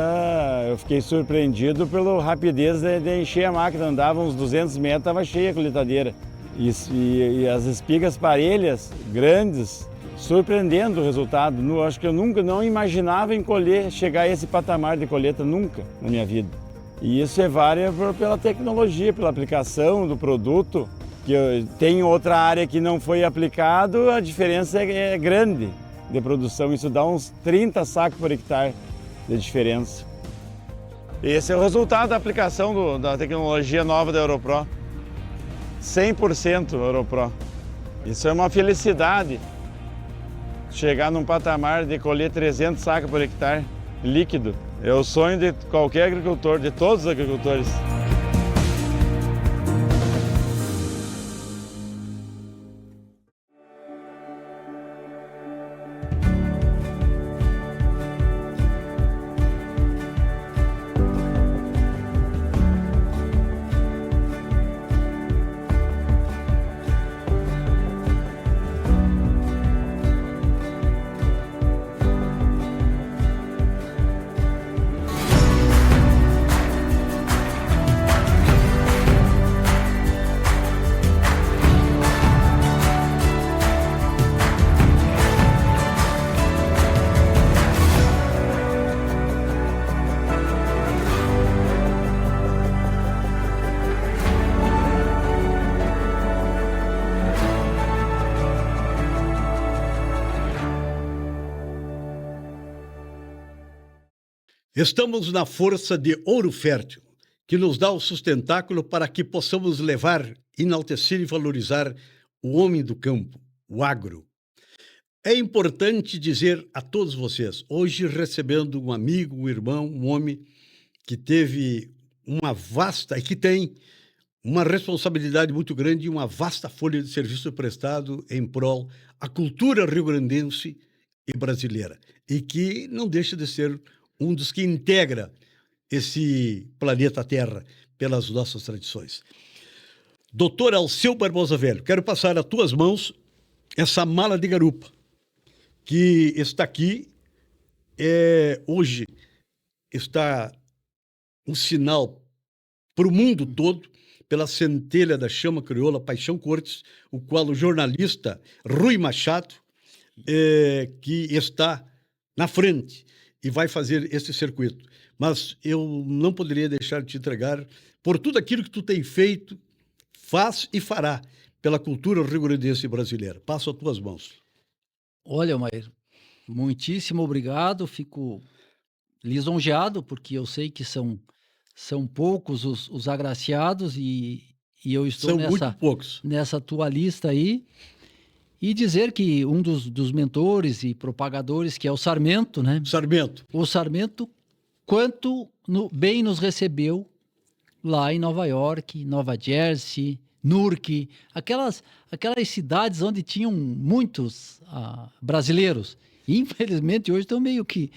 eu fiquei surpreendido pela rapidez de encher a máquina. Andava uns 200 metros, estava cheia a colheitadeira. E as espigas parelhas, grandes, surpreendendo o resultado. Acho que eu nunca não imaginava em chegar a esse patamar de colheita, nunca na minha vida. E isso é vária pela tecnologia, pela aplicação do produto. Que tem outra área que não foi aplicado, a diferença é grande de produção, isso dá uns 30 sacos por hectare de diferença. Esse é o resultado da aplicação da tecnologia nova da EuroPro. 100% EuroPro. Isso é uma felicidade, chegar num patamar de colher 300 sacos por hectare líquido. É o sonho de qualquer agricultor, de todos os agricultores. Estamos na força de Ouro Fértil, que nos dá o sustentáculo para que possamos levar, enaltecer e valorizar o homem do campo, o agro. É importante dizer a todos vocês, hoje recebendo um amigo, um irmão, um homem que teve uma vasta e que tem uma responsabilidade muito grande e uma vasta folha de serviço prestado em prol à cultura rio-grandense e brasileira, e que não deixa de ser um dos que integra esse planeta Terra pelas nossas tradições. Doutor Alceu Barbosa Velho, quero passar às tuas mãos essa mala de garupa, que está aqui hoje está um sinal para o mundo todo, pela centelha da chama crioula Paixão Cortes, o qual o jornalista Rui Machado, que está na frente e vai fazer esse circuito. Mas eu não poderia deixar de te entregar por tudo aquilo que tu tem feito, faz e fará pela cultura rio-grandense brasileira. Passo às tuas mãos. Olha, Maír, muitíssimo obrigado. Fico lisonjeado, porque eu sei que são poucos os agraciados e eu estou São muito poucos. nessa tua lista aí. E dizer que um dos mentores e propagadores, que é o Sarmento, né? Sarmento. O Sarmento, bem nos recebeu lá em Nova York, Nova Jersey, Newark, aquelas cidades onde tinham muitos brasileiros. Infelizmente, hoje estão meio que...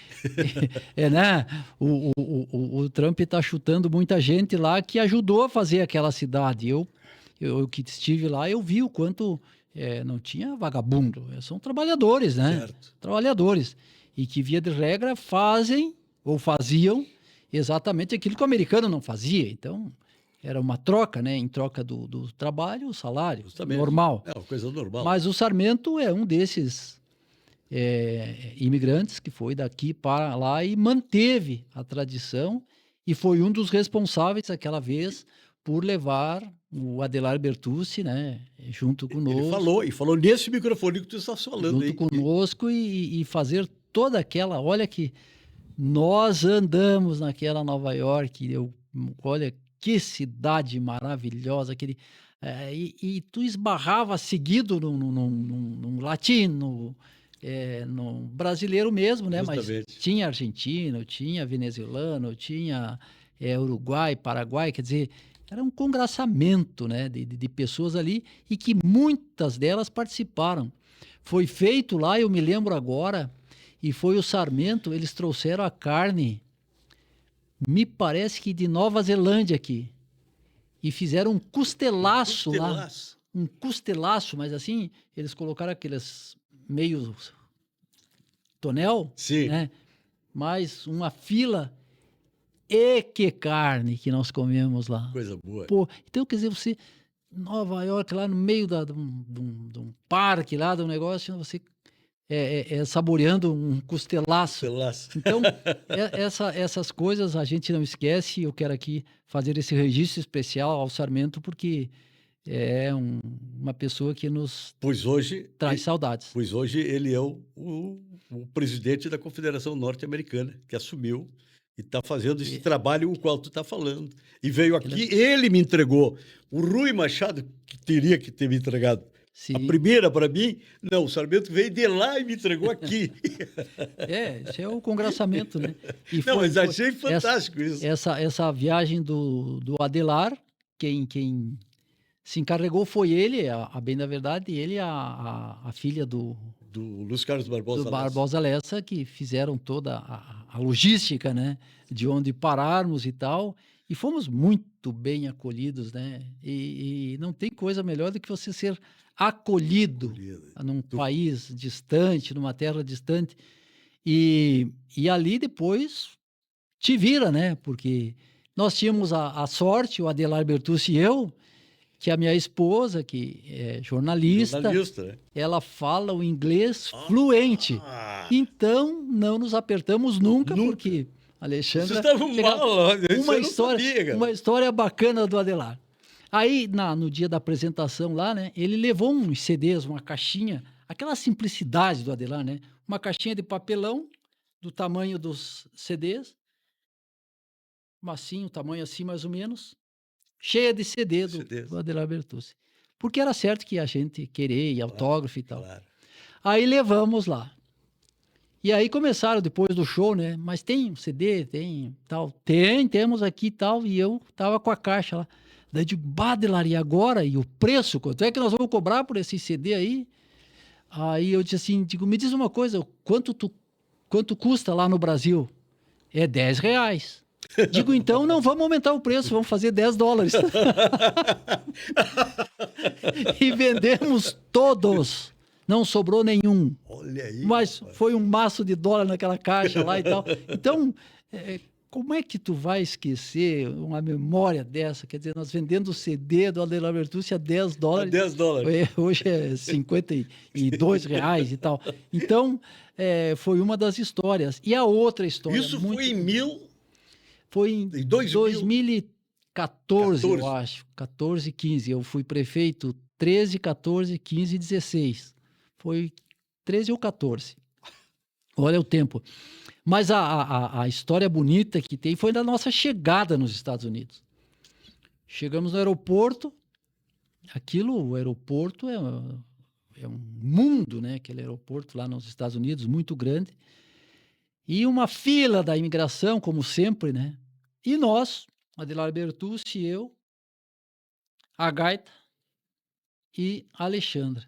né? O Trump está chutando muita gente lá que ajudou a fazer aquela cidade. Eu que estive lá, eu vi o quanto não tinha vagabundo. São trabalhadores, né? Certo. Trabalhadores. E que, via de regra, fazem ou faziam exatamente aquilo que o americano não fazia. Então, era uma troca, né? Em troca do trabalho, o salário. Justamente. Normal. É uma coisa normal. Mas o Sarmento é um desses imigrantes que foi daqui para lá e manteve a tradição e foi um dos responsáveis aquela vez por levar o Adelar Bertucci, né, junto conosco. Ele falou nesse microfone que tu está falando junto aí. Conosco e fazer toda aquela... Olha que nós andamos naquela Nova York, olha que cidade maravilhosa, e tu esbarrava seguido num latino, no brasileiro mesmo, né? Justamente. Mas tinha argentino, tinha venezuelano, tinha Uruguai, Paraguai, quer dizer, era um congraçamento, né, de pessoas ali e que muitas delas participaram. Foi feito lá, eu me lembro agora, e foi o Sarmento, eles trouxeram a carne, me parece que de Nova Zelândia aqui, e fizeram um costelaço lá. Um costelaço, mas assim, eles colocaram aqueles meio tonel, Sim. né? Mais uma fila. E que carne que nós comemos lá. Coisa boa. Pô, então, quer dizer, você, Nova York, lá no meio de um parque, lá de um negócio, você saboreando um costelaço. Então, essas coisas a gente não esquece. Eu quero aqui fazer esse registro especial ao Sarmento, porque é uma pessoa que nos traz saudades. Pois hoje ele é o presidente da Confederação Norte-Americana, que assumiu e está fazendo esse trabalho o qual tu está falando. E veio aqui, ele me entregou. O Rui Machado, que teria que ter me entregado. Sim. A primeira para mim, não, o Sarmento veio de lá e me entregou aqui. Isso é o congraçamento, né? Mas achei fantástico isso. Essa viagem do Adelar, quem se encarregou foi ele, a bem da verdade, ele e a filha do Luiz Carlos Barbosa, Barbosa Lessa, que fizeram toda a logística, né? De onde pararmos e tal. E fomos muito bem acolhidos, né? E não tem coisa melhor do que você ser acolhido num país distante, numa terra distante. E ali depois te vira, né? Porque nós tínhamos a sorte, o Adelar Bertucci e eu, que a minha esposa, que é jornalista, né? Ela fala o inglês fluente. Então, não nos apertamos nunca. Porque, Alexandre... Vocês estavam mal, uma história bacana do Adelar. Aí, no dia da apresentação lá, né, ele levou uns CDs, uma caixinha, aquela simplicidade do Adelar, né? Uma caixinha de papelão, do tamanho dos CDs, massinho, tamanho assim mais ou menos, cheia de CD do Adelar Bertucci. Porque era certo que a gente queria, e autógrafo e tal. Claro. Aí levamos lá. E aí começaram depois do show, né? Mas tem um CD, tem tal. Temos aqui e tal. E eu tava com a caixa lá. Daí de Adelar, e agora? E o preço? Quanto é que nós vamos cobrar por esse CD aí? Aí eu disse assim, me diz uma coisa, quanto custa lá no Brasil? É R$10. Digo, então não vamos aumentar o preço, vamos fazer $10. E vendemos todos. Não sobrou nenhum. Olha aí. Mas foi um maço de dólar naquela caixa lá e tal. Então, como é que tu vai esquecer uma memória dessa? Quer dizer, nós vendendo o CD do Adelar Bertucci a $10. A $10. Hoje é R$ 52 e tal. Então, foi uma das histórias. E a outra história... Isso foi em Foi em em 2000? 2014, 14. eu acho. 14, 15. Eu fui prefeito 13, 14, 15 e 16. Foi 13 ou 14. Olha o tempo. Mas a história bonita que tem foi da nossa chegada nos Estados Unidos. Chegamos no aeroporto. O aeroporto é um mundo, né? Aquele aeroporto lá nos Estados Unidos, muito grande. E uma fila da imigração, como sempre, né? E nós, Adelar Bertucci, eu, a Gaita e a Alexandra.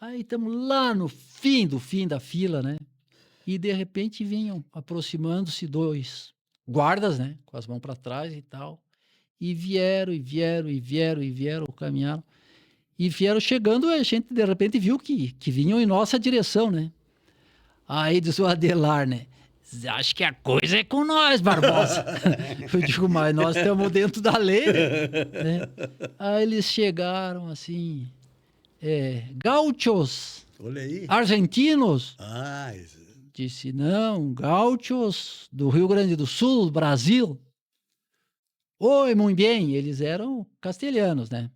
Aí estamos lá no fim da fila, né? E de repente vinham aproximando-se 2 guardas, né? Com as mãos para trás e tal. E vieram, caminharam. E vieram chegando, a gente de repente viu que vinham em nossa direção, né? Aí diz o Adelar, né? Acho que a coisa é com nós, Barbosa. Eu digo, mas nós estamos dentro da lei, né? Aí eles chegaram assim, gauchos, Olha aí. argentinos. Ah, Disse, não, gauchos do Rio Grande do Sul, Brasil. Oi, muito bem. Eles eram castelhanos, né?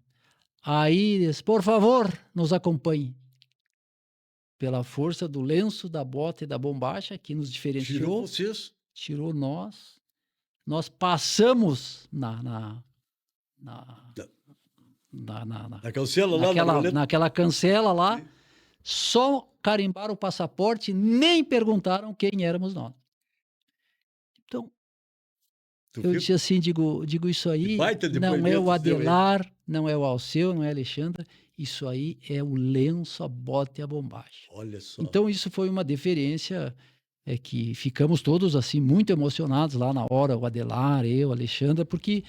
Aí eles, por favor, nos acompanhe. Pela força do lenço, da bota e da bombacha que nos tirou diferenciou, vocês. tirou nós. Nós passamos na Na cancela lá na roleta. naquela cancela lá, Sim. só carimbaram o passaporte, nem perguntaram quem éramos nós. Então, Tu eu viu? disse assim, digo isso aí baita não é depoimento o seu aí. Adelar, não é o Alceu, não é a Alexandra, isso aí é o lenço, a bota e a bombacha. Olha só. Então, isso foi uma deferência que ficamos todos assim muito emocionados lá na hora, o Adelar, eu, a Alexandra, porque,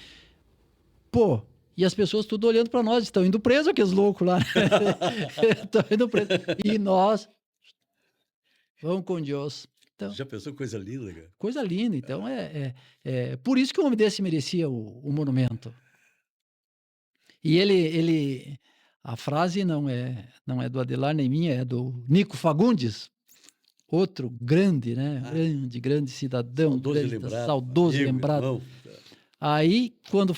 pô, e as pessoas tudo olhando para nós, estão indo presos aqueles loucos lá, estão indo presos. E nós, vamos com Deus. Então, Já pensou coisa linda, cara? coisa linda. Então, por isso que um homem desse merecia o monumento. E a frase não é do Adelar nem minha, é do Nico Fagundes, outro grande, né? Grande cidadão, Saudoso e grande, lembrado. saudoso e amigo, lembrado. irmão. Aí, quando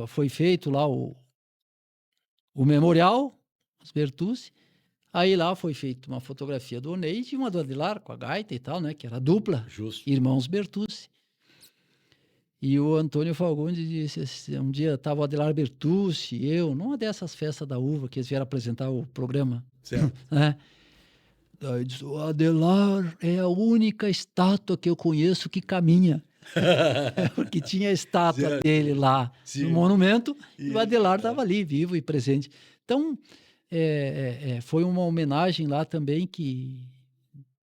foi feito lá o memorial, os Bertucci, aí lá foi feita uma fotografia do Oneide e uma do Adelar com a gaita e tal, né? Que era dupla, Justo. irmãos Bertucci. E o Antônio Fagundes disse assim, um dia estava o Adelar Bertucci, eu, numa dessas festas da uva que eles vieram apresentar o programa, Certo. né? Daí disse, o Adelar é a única estátua que eu conheço que caminha. Porque tinha a estátua Certo. dele lá Sim. no monumento e o Isso, Adelar estava ali, vivo e presente. Então, foi uma homenagem lá também que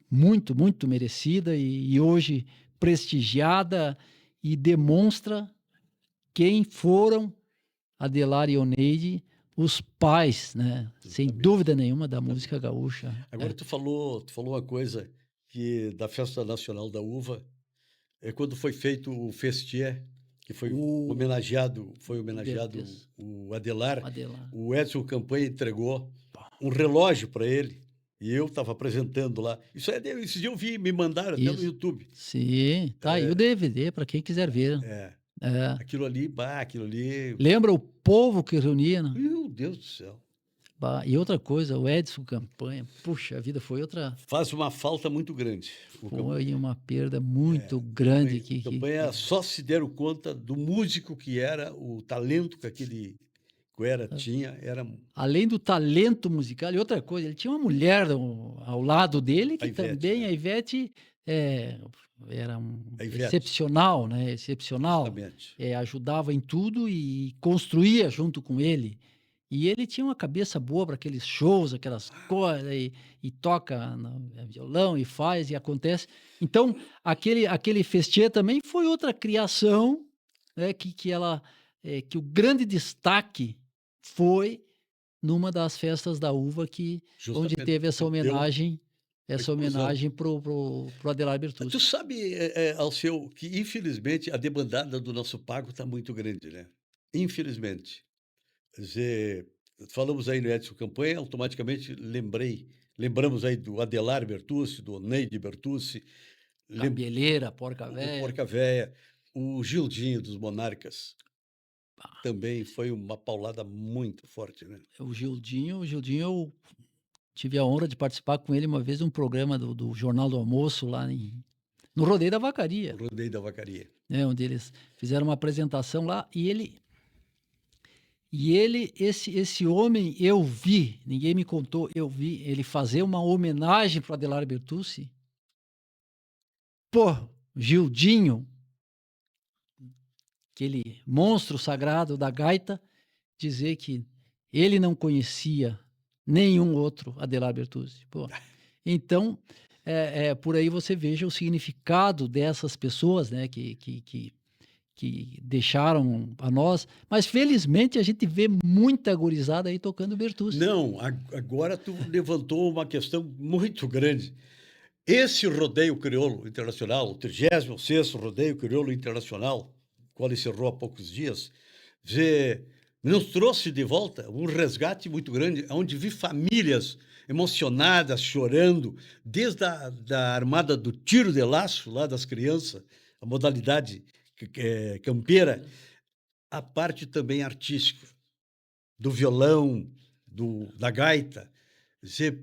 muito, muito merecida e hoje prestigiada e demonstra quem foram Adelar e Oneide, os pais, né? Sem dúvida nenhuma, da música gaúcha. Agora tu falou uma coisa que da Festa Nacional da Uva, quando foi feito o Festier, que foi homenageado Bertes. o Adelar, Adelar. o Edson Campanha entregou um relógio para ele e eu estava apresentando lá. Esse dia eu vi, me mandaram até no Isso. YouTube. Sim, tá aí o DVD para quem quiser ver. Aquilo ali. Lembra o povo que reunia, né? Meu Deus do céu. E outra coisa, o Edson Campanha, puxa, a vida foi outra. Faz uma falta muito grande. Foi uma perda muito grande. Campanha só se deram conta do músico que era, o talento que aquele Guera tinha. Além do talento musical, e outra coisa, ele tinha uma mulher ao lado dele, que Ivete, também, né? a Ivete, era A Ivete. excepcional, né? Excepcional. Exatamente. Ajudava em tudo e construía junto com ele. E ele tinha uma cabeça boa para aqueles shows, aquelas coisas, e toca violão e faz e acontece. Então, aquele Festier também foi outra criação, né, que o grande destaque foi numa das festas da uva onde teve essa homenagem essa homenagem pro Adelar Tu Bertucci. sabe, Alceu, que infelizmente a debandada do nosso pago está muito grande, né? Infelizmente. Quer dizer, falamos aí no Edson Campanha, automaticamente lembramos aí do Adelar Bertucci, do Neide Bertucci, Cabeleira, Porca o Véia. Porca Véia, o Gildinho dos Monarcas. Também foi uma paulada muito forte, né? O Gildinho, eu tive a honra de participar com ele uma vez de um programa do Jornal do Almoço lá no Rodeio da Vacaria, O Rodeio da Vacaria. né, onde eles fizeram uma apresentação lá e esse homem, eu vi, ninguém me contou, eu vi ele fazer uma homenagem para o Adelar Bertucci. Pô, Gildinho, aquele monstro sagrado da gaita, dizer que ele não conhecia nenhum outro Adelar Bertucci. Pô. Então, por aí você veja o significado dessas pessoas, né, que deixaram a nós, mas felizmente a gente vê muita gurizada aí tocando Bertucci. Não, agora tu levantou uma questão muito grande. Esse rodeio crioulo internacional, o 36º rodeio crioulo internacional, qual encerrou há poucos dias, nos trouxe de volta um resgate muito grande, onde vi famílias emocionadas, chorando, desde da armada do tiro de laço, lá das crianças, a modalidade campeira, a parte também artística, do violão, da gaita.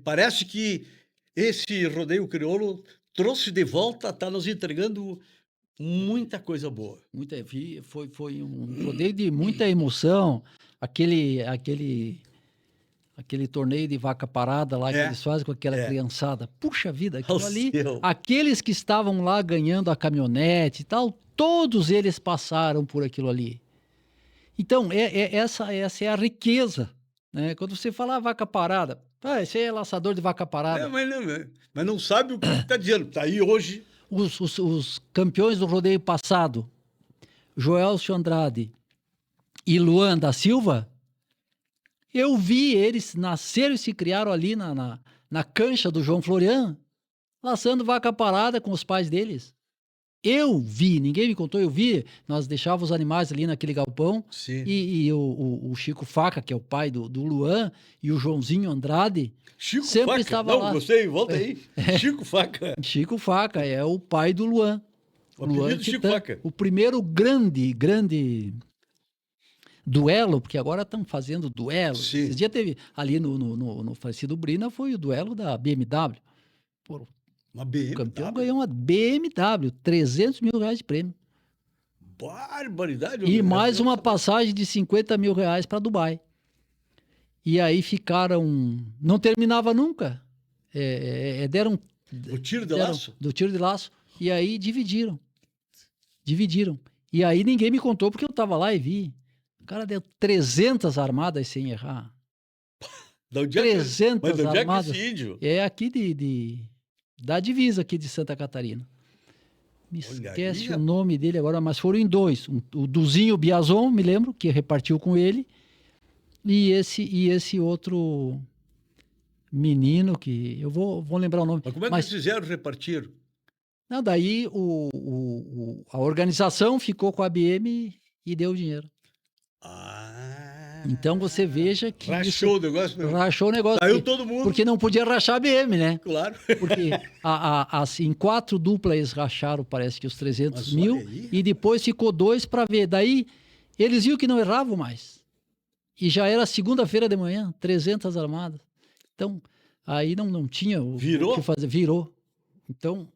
Parece que esse rodeio crioulo trouxe de volta, está nos entregando muita coisa boa. Foi um rodeio de muita emoção. Aquele torneio de vaca parada lá que eles fazem com aquela criançada. Puxa vida, aquilo ali. Aqueles que estavam lá ganhando a caminhonete e tal, todos eles passaram por aquilo ali. Então, essa é a riqueza, né? Quando você fala vaca parada, esse é laçador de vaca parada. Mas não sabe o que está dizendo. Está aí hoje. Os campeões do rodeio passado, Joelcio Andrade e Luan da Silva, eu vi eles nasceram e se criaram ali na cancha do João Florian, laçando vaca parada com os pais deles. Eu vi, ninguém me contou, eu vi. Nós deixávamos os animais ali naquele galpão. Sim. E o Chico Faca, que é o pai do Luan, e o Joãozinho Andrade, Chico sempre Faca. estava lá. Não, gostei, volta aí. Chico Faca. Chico Faca é o pai do Luan. O apelido do Chico Faca. O primeiro grande duelo, porque agora estão fazendo duelo. Sim. Esse dia teve ali no falecido Brina, foi o duelo da BMW. Pô, uma BMW. O campeão ganhou uma BMW, 300 mil reais de prêmio. Barbaridade. E mais uma passagem de 50 mil reais para Dubai. E aí ficaram... Não terminava nunca. Deram... O tiro de laço? Do tiro de laço. E aí dividiram. E aí ninguém me contou, porque eu estava lá e vi. O cara deu 300 armadas sem errar. Da onde 300 armadas. É esse índio? É aqui da divisa aqui de Santa Catarina. Me esquece o nome dele agora, mas foram em dois. O Duzinho Biazon, me lembro, que repartiu com ele. E esse outro menino que... Eu vou lembrar o nome. Mas como é que eles fizeram repartir? Não, daí a organização ficou com a ABM e deu o dinheiro. Então você veja que... Rachou o negócio. Rachou o negócio. Saiu todo mundo. Porque não podia rachar a BM, né? Claro. Porque em 4 duplas eles racharam, parece que os 300 mil. E depois ficou 2 para ver. Daí eles viram que não erravam mais. E já era segunda-feira de manhã, 300 armadas. Então, aí não tinha o que fazer. Virou. Então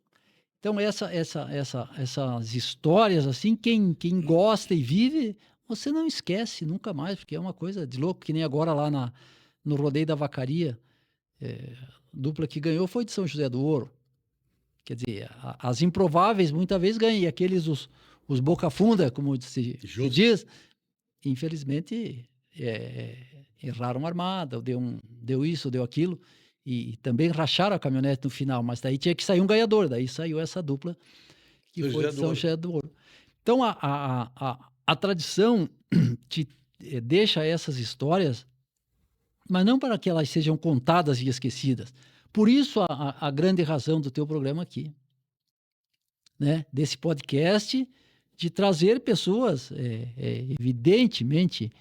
essas histórias, assim, quem gosta e vive... Você não esquece nunca mais, porque é uma coisa de louco, que nem agora lá no Rodeio da Vacaria, dupla que ganhou foi de São José do Ouro. Quer dizer, as improváveis muitas vezes ganham, e aqueles, os boca funda, como se diz, infelizmente erraram a armada, deu isso, deu aquilo, e também racharam a caminhonete no final, mas daí tinha que sair um ganhador, daí saiu essa dupla, que foi de São José do Ouro. Então, a tradição te deixa essas histórias, mas não para que elas sejam contadas e esquecidas, Por isso a grande razão do teu programa aqui, né? Desse podcast, de trazer pessoas evidentemente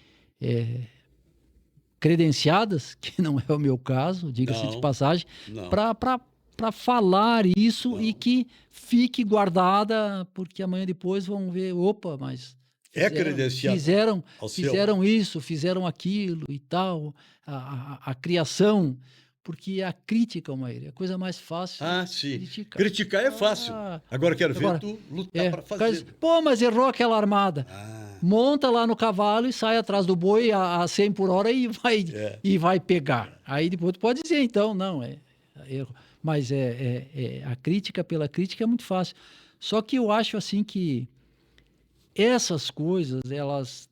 credenciadas, que não é o meu caso, diga-se de Não, passagem, não. para falar isso Não. e que fique guardada, porque amanhã depois vão ver, opa, mas É credenciado ao seu. fizeram isso, fizeram aquilo e tal, a criação, porque a crítica, Maíra, é a coisa mais fácil Ah, sim. criticar. Criticar é fácil. Agora quero ver Agora, tu lutar para o cara diz, fazer. pô, mas errou aquela armada. Ah, Monta lá no cavalo e sai atrás do boi a 100 por hora e vai pegar. Aí depois tu pode dizer, então, não, é erro. Mas a crítica pela crítica é muito fácil. Só que eu acho assim que essas coisas, elas,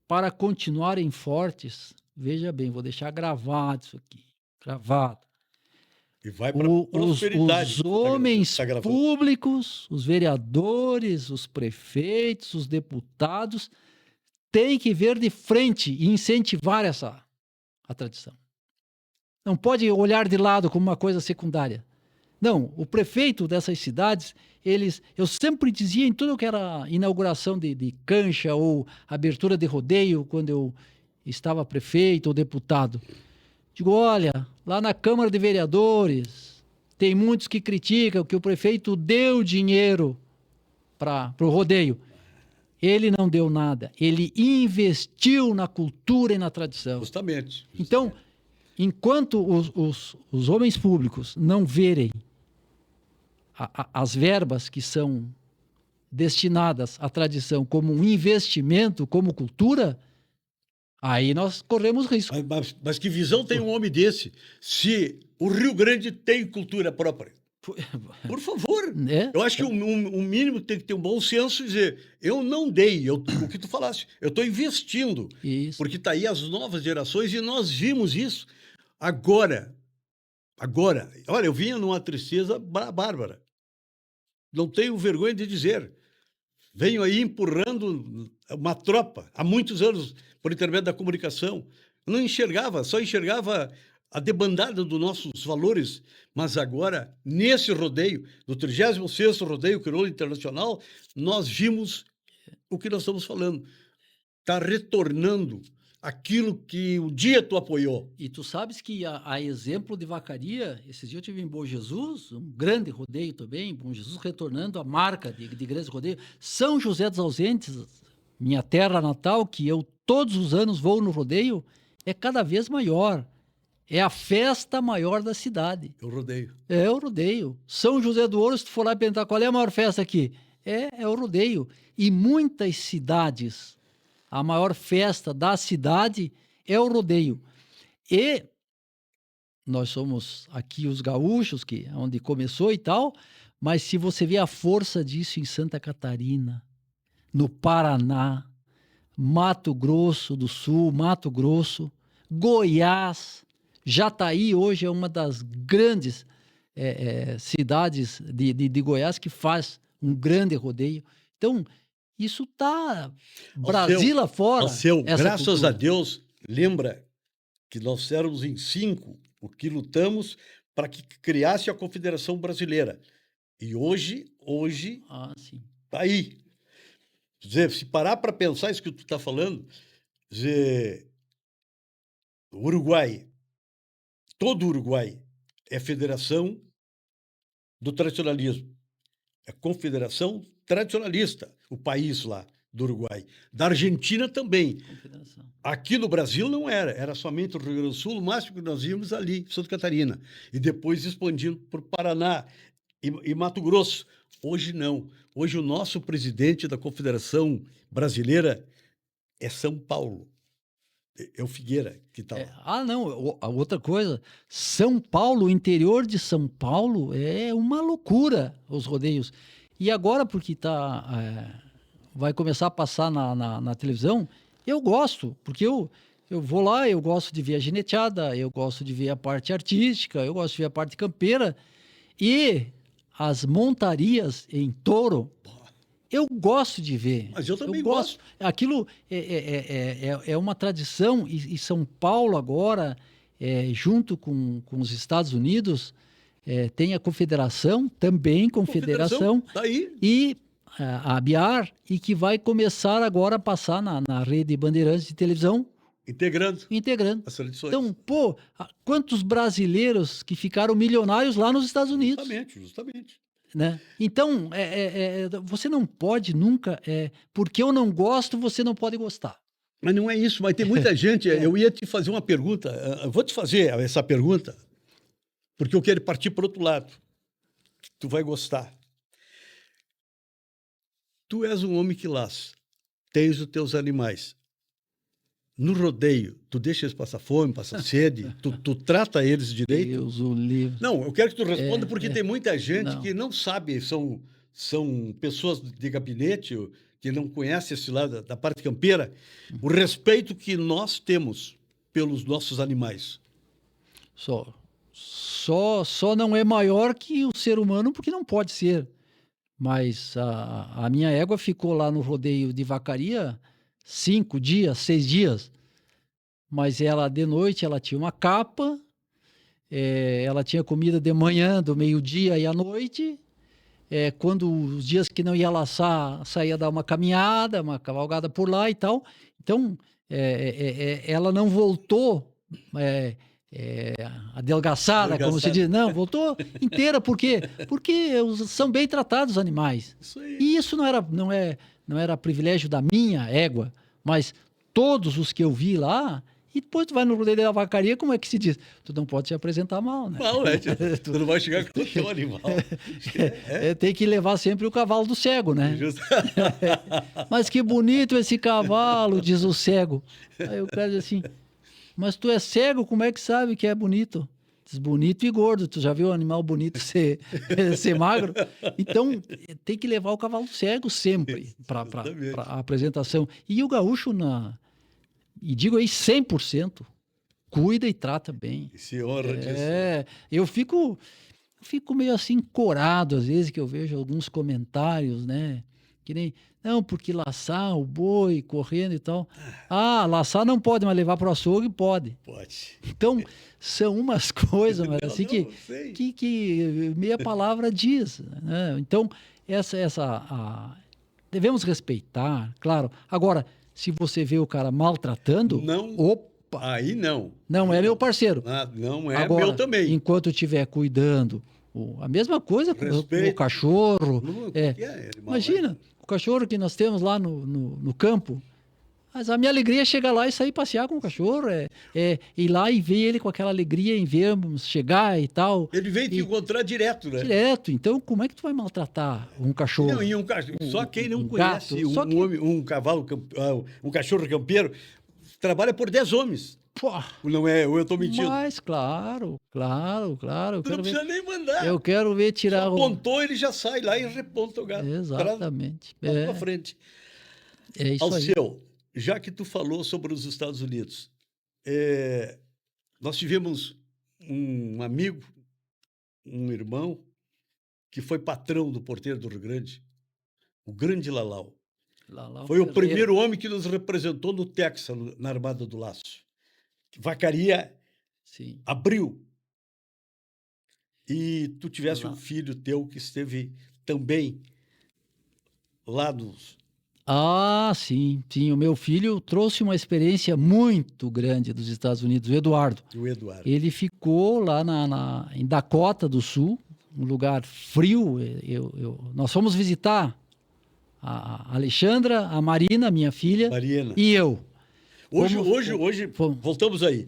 para continuarem fortes, veja bem, vou deixar gravado isso aqui, gravado. e vai para Os prosperidade. homens Tá gravando. públicos, os vereadores, os prefeitos, os deputados, têm que ver de frente e incentivar a tradição. Não pode olhar de lado como uma coisa secundária. Não, o prefeito dessas cidades, eu sempre dizia em tudo que era inauguração de cancha ou abertura de rodeio, quando eu estava prefeito ou deputado, digo, olha, lá na Câmara de Vereadores, tem muitos que criticam que o prefeito deu dinheiro para o rodeio. Ele não deu nada, ele investiu na cultura e na tradição. Justamente. Então, enquanto os homens públicos não verem as verbas que são destinadas à tradição como um investimento, como cultura, aí nós corremos risco. Mas que visão tem um homem desse se o Rio Grande tem cultura própria? Por favor. Eu acho que o mínimo tem que ter um bom senso e dizer, eu não dei, o que tu falaste, eu estou investindo. Isso. Porque está aí as novas gerações e nós vimos isso agora. Olha, eu vinha numa tristeza bárbara. Não tenho vergonha de dizer. Venho aí empurrando uma tropa há muitos anos por intermédio da comunicação. Não enxergava, só enxergava a debandada dos nossos valores, mas agora, nesse rodeio, no 36º Rodeio Crioulo Internacional, nós vimos o que nós estamos falando. Está retornando aquilo que um dia tu apoiou. E tu sabes que a exemplo de Vacaria, esses dias eu tive em Bom Jesus, um grande rodeio também, Bom Jesus retornando a marca de grandes rodeios. São José dos Ausentes, minha terra natal, que eu todos os anos vou no rodeio, é cada vez maior. É a festa maior da cidade. É o rodeio. É o rodeio. São José do Ouro, se tu for lá perguntar qual é a maior festa aqui, é o rodeio. E muitas cidades, a maior festa da cidade é o rodeio. E nós somos aqui os gaúchos, que é onde começou e tal, mas se você vê a força disso em Santa Catarina, no Paraná, Mato Grosso do Sul, Mato Grosso, Goiás, Jataí hoje é uma das grandes cidades de Goiás que faz um grande rodeio. Então, isso está Brasil afora. Graças cultura. a Deus, lembra que nós éramos em 5 o que lutamos para que criasse a Confederação Brasileira. E hoje Sim. está aí. Quer dizer, se parar para pensar isso que tu está falando, dizer, o Uruguai, todo o Uruguai é federação do tradicionalismo. É confederação tradicionalista, o país lá do Uruguai. Da Argentina também. Confederação. Aqui no Brasil não era somente o Rio Grande do Sul, o máximo que nós vimos ali, Santa Catarina. E depois expandindo para o Paraná e Mato Grosso. Hoje não. Hoje o nosso presidente da Confederação Brasileira é São Paulo. É o Figueira que está lá. Não, a outra coisa, São Paulo, o interior de São Paulo é uma loucura, os rodeios. E agora, porque vai começar a passar na televisão, eu gosto, porque eu vou lá, eu gosto de ver a gineteada, eu gosto de ver a parte artística, eu gosto de ver a parte campeira, e as montarias em touro, eu gosto de ver. Mas eu também gosto. Aquilo é uma tradição, e São Paulo agora junto com os Estados Unidos, tem a confederação, também confederação, tá aí. e a ABIAR, e que vai começar agora a passar na rede Bandeirantes de televisão, integrando. As tradições. Então, quantos brasileiros que ficaram milionários lá nos Estados Unidos? Justamente. Né? Então, você não pode nunca, porque eu não gosto, você não pode gostar. Mas não é isso, mas tem muita gente. Eu ia te fazer uma pergunta, eu vou te fazer essa pergunta, porque eu quero partir para o outro lado. Tu vai gostar. Tu és um homem que laça, tens os teus animais. No rodeio, tu deixa eles passar fome, passar sede, tu trata eles direito? Deus o livre. Não, eu quero que tu responda, porque tem muita gente que não sabe, são pessoas de gabinete que não conhecem esse lado da parte campeira, o respeito que nós temos pelos nossos animais. Só não é maior que o ser humano, porque não pode ser. Mas a minha égua ficou lá no rodeio de vacaria 5 dias, 6 dias. Mas ela, de noite, ela tinha uma capa, ela tinha comida de manhã, do meio-dia e à noite. Quando os dias que não ia laçar, saía dar uma caminhada, uma cavalgada por lá e tal. Então, ela não voltou adelgaçada, como se diz. Não, voltou inteira. Por quê? Porque são bem tratados os animais. Isso aí. E isso não era privilégio da minha égua, mas todos os que eu vi lá. E depois tu vai no rodeio da vacaria, como é que se diz? Tu não pode se apresentar mal, né? Não, tu não vai chegar com o teu animal. Tem que levar sempre o cavalo do cego, né? Justo. Mas que bonito esse cavalo, diz o cego. Aí o cara diz assim, mas tu é cego, como é que sabe que é bonito? Diz, bonito e gordo. Tu já viu um animal bonito ser magro? Então, tem que levar o cavalo cego sempre para a apresentação. E o gaúcho, e digo aí 100%, cuida e trata bem. E se honra disso. Eu fico meio assim corado às vezes que eu vejo alguns comentários, né? Que nem, não, porque laçar o boi correndo e tal. Laçar não pode, mas levar para o açougue pode. Pode. Então, são umas coisas, mas assim que meia palavra diz, né? Então, devemos respeitar, claro. Agora, se você vê o cara maltratando, opa! Aí não. Não é meu parceiro. Não é Agora, meu também. Enquanto eu estiver cuidando, a mesma coisa com o cachorro. Imagina, o cachorro que nós temos lá no campo. Mas a minha alegria é chegar lá e sair passear com o cachorro, ir lá e ver ele com aquela alegria em vermos chegar e tal. Ele vem te encontrar direto, né? Direto. Então, como é que tu vai maltratar um cachorro? Não, e só quem não conhece um cavalo, um cachorro campeiro, trabalha por 10 homens. Pô, não é? Ou eu estou mentindo? Mas, claro. Tu não precisa nem mandar. Eu quero ver tirar o... Apontou, ele já sai lá e reponta o gado. Exatamente. Lá pra frente. É isso Alceu, já que tu falou sobre os Estados Unidos, nós tivemos um amigo, um irmão, que foi patrão do Porteiro do Rio Grande, o grande Lalau. Foi o primeiro homem que nos representou no Texas, na Armada do Laço. Vacaria abriu. E tu tivesse um filho teu que esteve também lá nos... Sim. O meu filho trouxe uma experiência muito grande dos Estados Unidos, o Eduardo. Ele ficou lá em Dakota do Sul, um lugar frio. Nós fomos visitar a Alexandra, a Marina, minha filha, e eu. Hoje voltamos aí.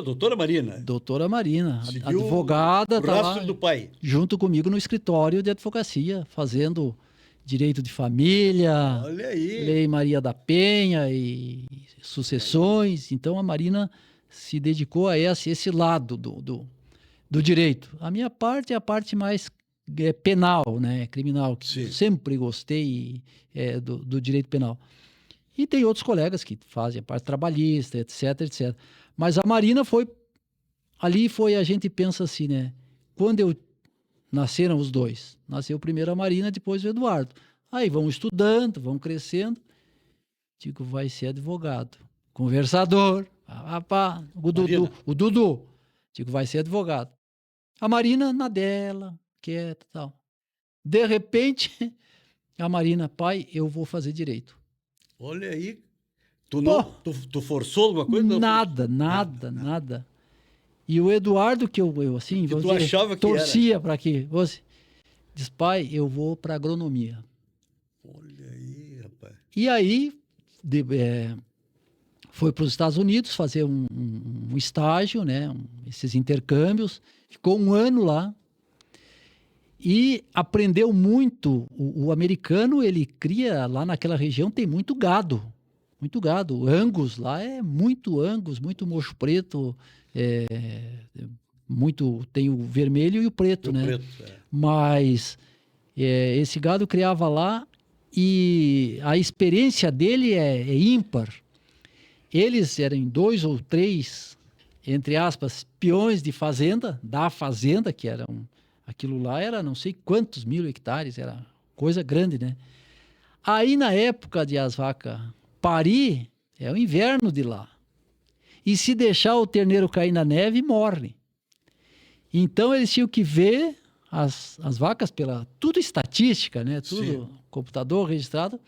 Doutora Marina. Doutora Marina, advogada, tá lá do pai. Junto comigo no escritório de advocacia, fazendo direito de família, Lei Maria da Penha e sucessões. Então, a Marina se dedicou a esse lado do direito. A minha parte é a parte mais penal, né, criminal, que eu sempre gostei do direito penal. E tem outros colegas que fazem a parte trabalhista, etc. Mas a Marina a gente pensa assim, né? Quando nasceram os dois. Nasceu primeiro a Marina, depois o Eduardo. Aí vão estudando, vão crescendo. Digo, vai ser advogado, conversador, O Dudu. Digo, vai ser advogado. A Marina na dela, quieta e tal. De repente, a Marina, pai, eu vou fazer direito. Olha aí. Tu forçou alguma coisa? Nada. E o Eduardo, que eu assim, que tu achava que torcia para que fosse, diz, pai, eu vou para agronomia. Olha aí, rapaz. E aí, foi para os Estados Unidos fazer um estágio, né? Esses intercâmbios. Ficou 1 ano lá. E aprendeu muito. O americano, ele cria, lá naquela região, tem muito gado. Muito gado. Angus, lá é muito Angus, muito mocho preto. Tem o vermelho e o preto, né? Preto, Mas esse gado criava lá e a experiência dele é ímpar. Eles eram 2 ou 3, entre aspas, peões de fazenda, da fazenda, que eram... Aquilo lá era não sei quantos 1000 hectares, era coisa grande, né? Aí, na época de as vacas parir, é o inverno de lá. E se deixar o terneiro cair na neve, morre. Então, eles tinham que ver as vacas tudo estatística, né? Tudo Sim. Computador registrado.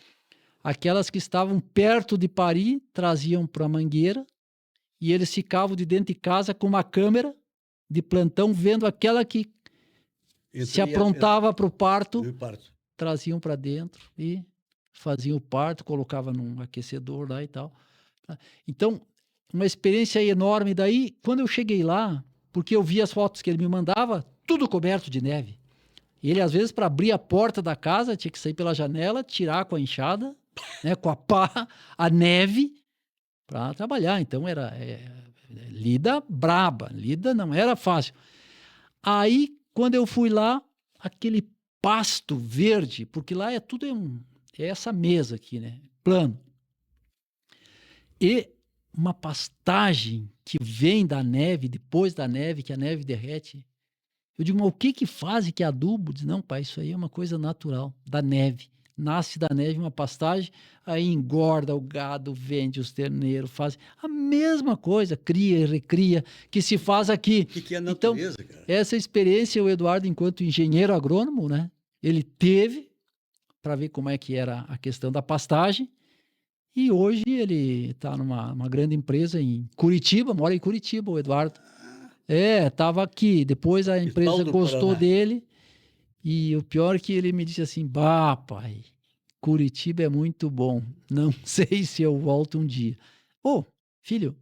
Aquelas que estavam perto de parir, traziam para a mangueira e eles ficavam de dentro de casa com uma câmera de plantão, vendo aquela que se aprontava para o parto, traziam para dentro e faziam o parto, colocava num aquecedor lá e tal. Então, uma experiência enorme. Daí, quando eu cheguei lá, porque eu vi as fotos que ele me mandava, tudo coberto de neve. Ele, às vezes, para abrir a porta da casa, tinha que sair pela janela, tirar com a enxada, né, com a pá, a neve, para trabalhar. Então, era lida braba, lida não era fácil. Aí, quando eu fui lá, aquele pasto verde, porque lá é tudo é essa mesa aqui, né? Plano. E uma pastagem que vem da neve, depois da neve, que a neve derrete. Eu digo, mas o que faz que adubo? Diz, não, pai, isso aí é uma coisa natural, da neve. Nasce da neve uma pastagem, aí engorda o gado, vende os terneiros, faz a mesma coisa, cria e recria, que se faz aqui. Que é a natureza, então, cara. Essa experiência, o Eduardo, enquanto engenheiro agrônomo, né, ele teve para ver como é que era a questão da pastagem, e hoje ele está numa grande empresa em Curitiba, mora em Curitiba, o Eduardo. Estava aqui, depois a empresa gostou dele, e o pior é que ele me disse assim, bah, pai, Curitiba é muito bom, não sei se eu volto um dia. Filho,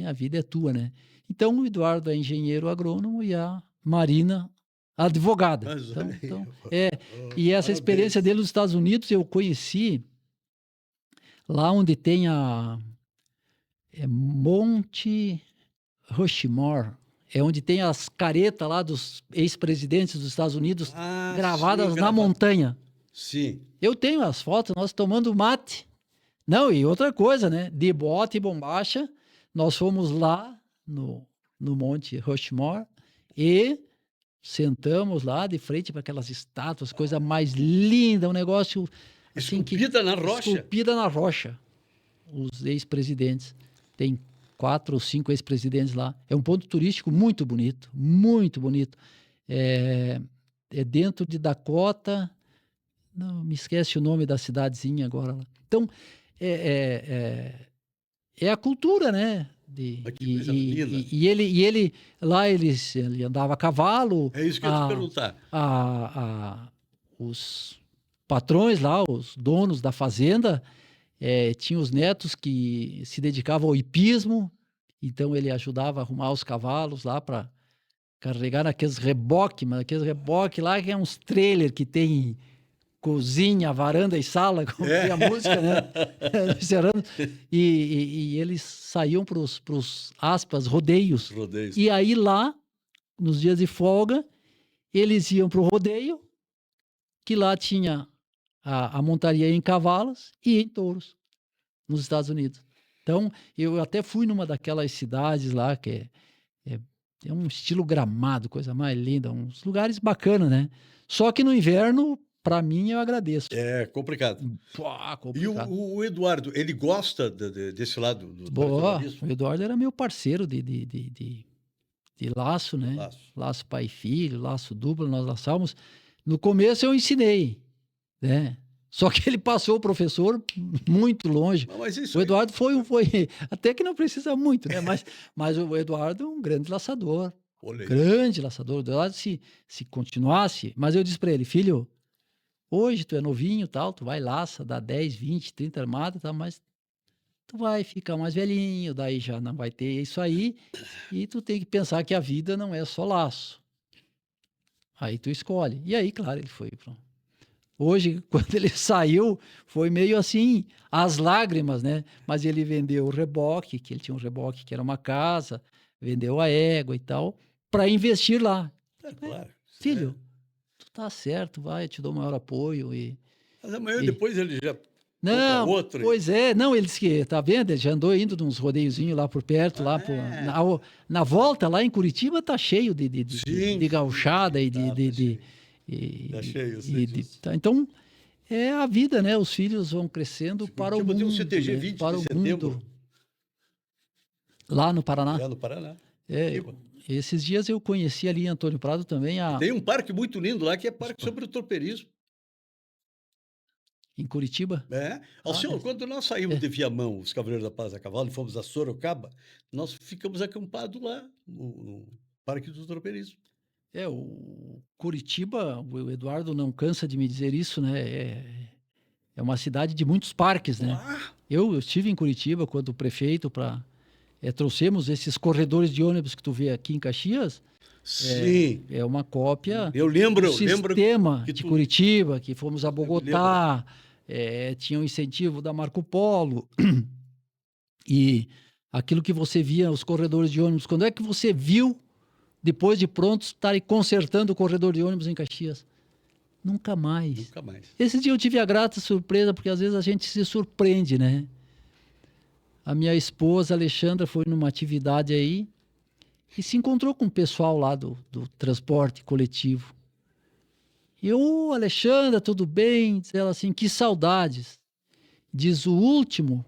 a vida é tua, né? Então o Eduardo é engenheiro agrônomo e a Marina advogada. E essa experiência dele nos Estados Unidos eu conheci lá onde tem Monte Rushmore, é onde tem as caretas lá dos ex-presidentes dos Estados Unidos gravadas na montanha. Sim. Eu tenho as fotos, nós tomando mate. Não, e outra coisa, né? De bote e bombacha, nós fomos lá no Monte Rushmore e sentamos lá de frente para aquelas estátuas, coisa mais linda, um negócio assim esculpida na rocha. Esculpida na rocha. Os ex-presidentes. Tem 4 ou 5 ex-presidentes lá. É um ponto turístico muito bonito, muito bonito. É dentro de Dakota, não me esquece o nome da cidadezinha agora. Então, é a cultura, né? E ele lá ele andava a cavalo. É isso que eu ia te perguntar. Os patrões lá, os donos da fazenda, tinha os netos que se dedicavam ao hipismo, então ele ajudava a arrumar os cavalos lá para carregar naqueles reboques, mas aqueles reboques lá que é uns trailer que tem cozinha, varanda e sala, como tem a música, né? E eles saíam para os aspas, rodeios. E aí lá, nos dias de folga, eles iam para o rodeio, que lá tinha a montaria em cavalos e em touros, nos Estados Unidos. Então, eu até fui numa daquelas cidades lá, que é um estilo Gramado, coisa mais linda, uns lugares bacanas, né? Só que no inverno para mim, eu agradeço. É complicado. Pô, E complicado. o Eduardo, ele gosta desse lado do Boa, tradicionalismo? o Eduardo era meu parceiro de laço, né? Laço. Laço pai e filho, laço duplo, nós laçávamos. No começo eu ensinei, né? Só que ele passou o professor muito longe. Mas isso O aí, Eduardo foi, até que não precisa muito, né? Mas o Eduardo é um grande laçador, olha aí. grande laçador. O Eduardo, se continuasse, mas eu disse para ele, filho, hoje tu é novinho, tal, tu vai laça, dá 10, 20, 30 armadas, tá, mas tu vai ficar mais velhinho, daí já não vai ter isso aí, e tu tem que pensar que a vida não é só laço. Aí tu escolhe. E aí, claro, ele foi. Hoje, quando ele saiu, foi meio assim, às lágrimas, né? Mas ele vendeu o reboque, que ele tinha um reboque que era uma casa, vendeu a égua e tal, para investir lá. É claro. Filho, tu tá certo, vai, eu te dou maior apoio. Mas amanhã e- depois ele já compra Não, outro. pois é, não, ele disse que, tá vendo? Ele já andou indo uns rodeiozinhos lá por perto, lá É. na volta, lá em Curitiba, tá cheio Sim, de gauchada e tá de cheio. e- Tá cheio, eu e sei de- disso. tá, então, é a vida, né? Os filhos vão crescendo para o Curitiba tem um mundo, CTG né? 20 Para de o setembro. mundo. Lá no Paraná. É no Paraná. É, Curitiba. esses dias eu conheci ali em Antônio Prado também, Tem um parque muito lindo lá que é parque sobre o tropeirismo. em Curitiba. É. Alcione, quando nós saímos de Viamão, os Cavaleiros da Paz a cavalo, e fomos a Sorocaba, nós ficamos acampados lá, no Parque do Tropeirismo. O Curitiba, o Eduardo não cansa de me dizer isso, né? É uma cidade de muitos parques, né? Ah, Eu estive em Curitiba quando o prefeito trouxemos esses corredores de ônibus que tu vê aqui em Caxias. sim. É uma cópia Eu lembro do sistema que de tu- Curitiba, que fomos a me Bogotá, tinha um incentivo da Marco Polo. E aquilo que você via, os corredores de ônibus, quando é que você viu, depois de prontos, estarem consertando o corredor de ônibus em Caxias? Nunca mais. Nunca mais. Esse dia eu tive a grata surpresa, porque às vezes a gente se surpreende, né? A minha esposa, Alexandra, foi numa atividade aí e se encontrou com o pessoal lá do transporte coletivo. E eu, Alexandra, tudo bem? Diz ela assim, que saudades. Diz o último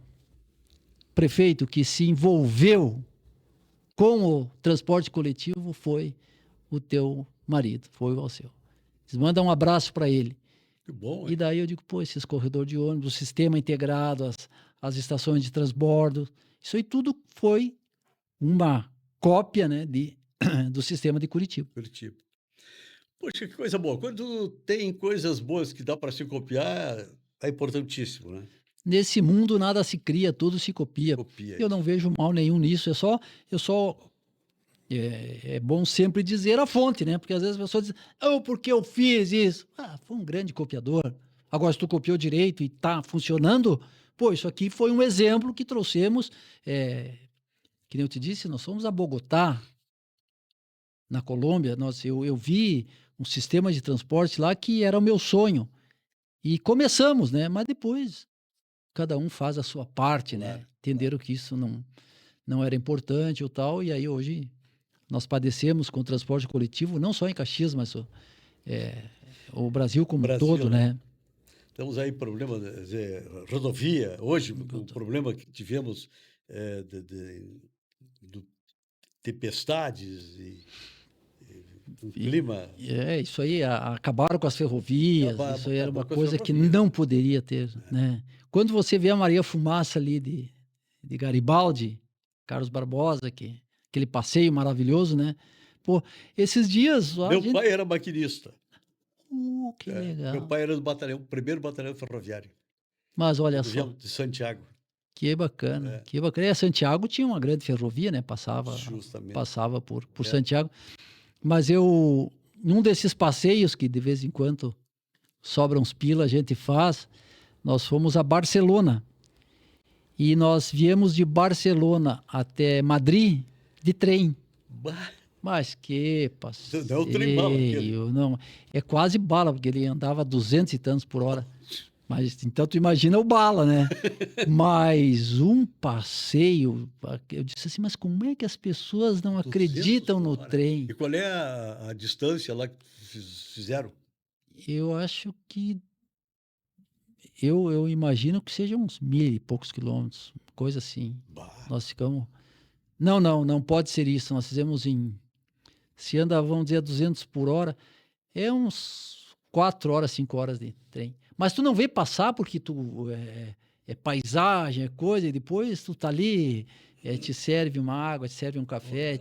prefeito que se envolveu com o transporte coletivo foi o teu marido, foi o Alceu. Diz, manda um abraço para ele. Que bom, E hein? daí eu digo, pô, esses corredores de ônibus, o sistema integrado, as estações de transbordo, isso aí tudo foi uma cópia, né, do sistema de Curitiba. Curitiba. Poxa, que coisa boa. Quando tem coisas boas que dá para se copiar, é importantíssimo, né? Nesse mundo nada se cria, tudo se copia. Copia Eu isso. não vejo mal nenhum nisso, é bom sempre dizer a fonte, né? Porque às vezes as pessoas dizem, oh, porque eu fiz isso? Ah, foi um grande copiador. Agora, se tu copiou direito e tá funcionando, pô, isso aqui foi um exemplo que trouxemos, que nem eu te disse, nós fomos a Bogotá, na Colômbia, eu vi um sistema de transporte lá que era o meu sonho. E começamos, né? Mas depois, cada um faz a sua parte, né? Claro, Entenderam que isso não era importante ou tal, e aí hoje nós padecemos com o transporte coletivo, não só em Caxias, mas o Brasil como um Brasil, todo, né? Temos aí problema, quer dizer, rodovia. Hoje, o problema que tivemos de tempestades e um clima. Isso aí, acabaram com as ferrovias, isso aí era uma Acabou com as coisa que ferrovias. não poderia ter, né? Quando você vê a Maria Fumaça ali de Garibaldi, Carlos Barbosa, aquele passeio maravilhoso, né? Pô, esses dias... Meu pai era maquinista. Que legal. Meu pai era do batalhão, primeiro batalhão ferroviário. Mas olha Nós só, viemos de Santiago, que bacana, que bacana. E Santiago tinha uma grande ferrovia, né? justamente. Passava por Santiago. Mas num desses passeios que de vez em quando sobram uns pila, a gente faz, nós fomos a Barcelona. E nós viemos de Barcelona até Madrid de trem. Bah, Mas que passeio. Não é o trem bala aquele. Não, é quase bala, porque ele andava a 200 e tantos por hora. Mas então tu imagina o bala, né? Mas um passeio, eu disse assim, mas como é que as pessoas não 200 acreditam no por hora. trem? E qual é a distância lá que fizeram? Eu acho que... Eu imagino que seja uns 1.000 e poucos quilômetros, coisa assim. Bah, Nós ficamos... Não pode ser isso. Nós fizemos se anda, vamos dizer, a 200 por hora, é uns 4 horas, 5 horas de trem. Mas tu não vê passar porque é paisagem, é coisa, e depois tu tá ali, te serve uma água, te serve um café,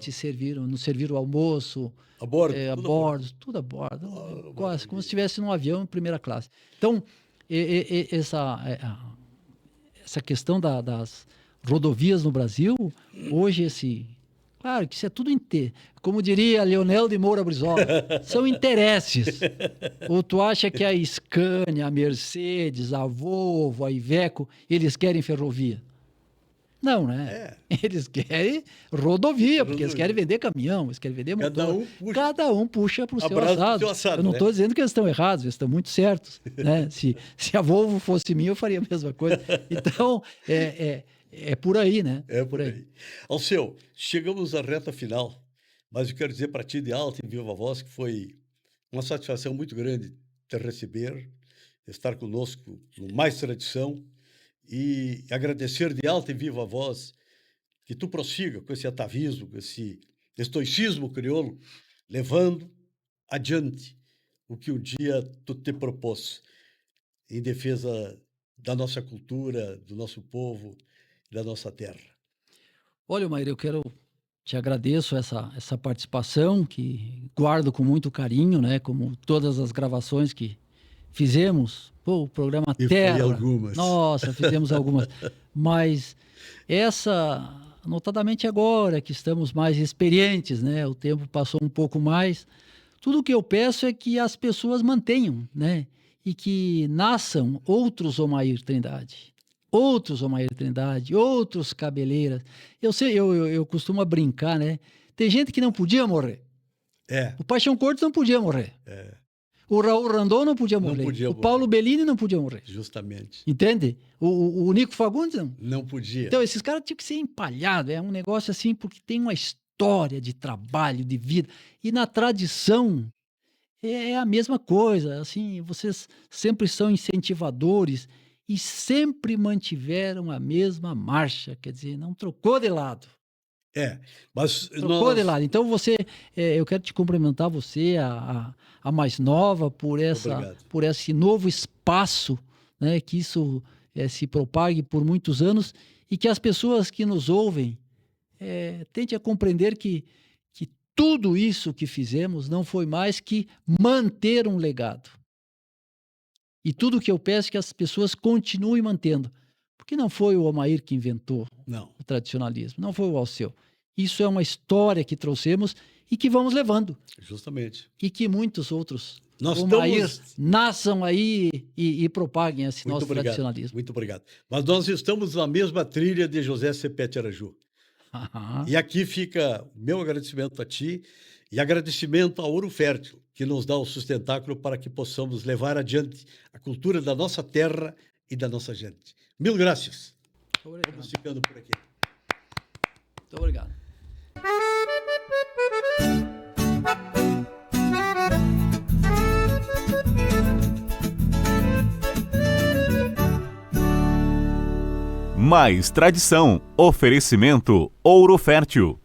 nos serviram o almoço, a bordo. a tudo bordo, tudo a bordo. Ah, Quase como maravilha. se estivesse num avião em primeira classe. Então, essa questão das rodovias no Brasil, hoje claro que isso é tudo como diria Leonel de Moura Brizola, são interesses. Ou tu acha que a Scania, a Mercedes, a Volvo, a Iveco, eles querem ferrovia? Não, né? Eles querem rodovia, porque eles querem vender caminhão, eles querem vender motor. Cada um puxa Cada um puxa para o seu abraço pro assado. seu assado, Eu não né? estou dizendo que eles estão errados, eles estão muito certos. Né? Se a Volvo fosse minha, eu faria a mesma coisa. Então, é por aí, né? É por aí. Alceu, chegamos à reta final, mas eu quero dizer para ti de alta e viva voz que foi uma satisfação muito grande te receber, estar conosco no Mais Tradição e agradecer de alta e viva voz que tu prossiga com esse atavismo, com esse estoicismo crioulo, levando adiante o que um dia tu te propôs em defesa da nossa cultura, do nosso povo, da nossa terra. Olha, Maíra, eu te agradeço essa participação, que guardo com muito carinho, né? Como todas as gravações que fizemos. Pô, o programa E Terra. foi algumas. Nossa, fizemos algumas. Mas notadamente agora que estamos mais experientes, né? O tempo passou um pouco mais. Tudo o que eu peço é que as pessoas mantenham, né? E que nasçam outros Omair Trindade. Outros Cabeleiras. Eu costumo brincar, né? Tem gente que não podia morrer. O Paixão Cortes não podia morrer. O Raul Randon não podia morrer. O Paulo Bellini não podia morrer. Justamente. Entende? O Nico Fagundes não. Não podia. Então, esses caras tinham que ser empalhados. É um negócio assim, porque tem uma história de trabalho, de vida. E na tradição é a mesma coisa. Assim, vocês sempre são incentivadores e sempre mantiveram a mesma marcha. Quer dizer, não trocou de lado. Mas Trocou de lado. Então, eu quero te cumprimentar, você, a mais nova, por esse novo espaço, né, que isso se propague por muitos anos e que as pessoas que nos ouvem tentem a compreender que tudo isso que fizemos não foi mais que manter um legado. E tudo que eu peço é que as pessoas continuem mantendo. Porque não foi o Omair que inventou o tradicionalismo, não foi o Alceu. Isso é uma história que trouxemos e que vamos levando. Justamente. E que muitos outros Omair nasçam aí e propaguem esse nosso tradicionalismo. Muito obrigado. Mas nós estamos na mesma trilha de José Cepete Araju. E aqui fica o meu agradecimento a ti e agradecimento ao Ouro Fértil, que nos dá o sustentáculo para que possamos levar adiante a cultura da nossa terra e da nossa gente. Mil graças. Vamos ficando por aqui. Muito obrigado. Mais Tradição. Oferecimento Ouro Fértil.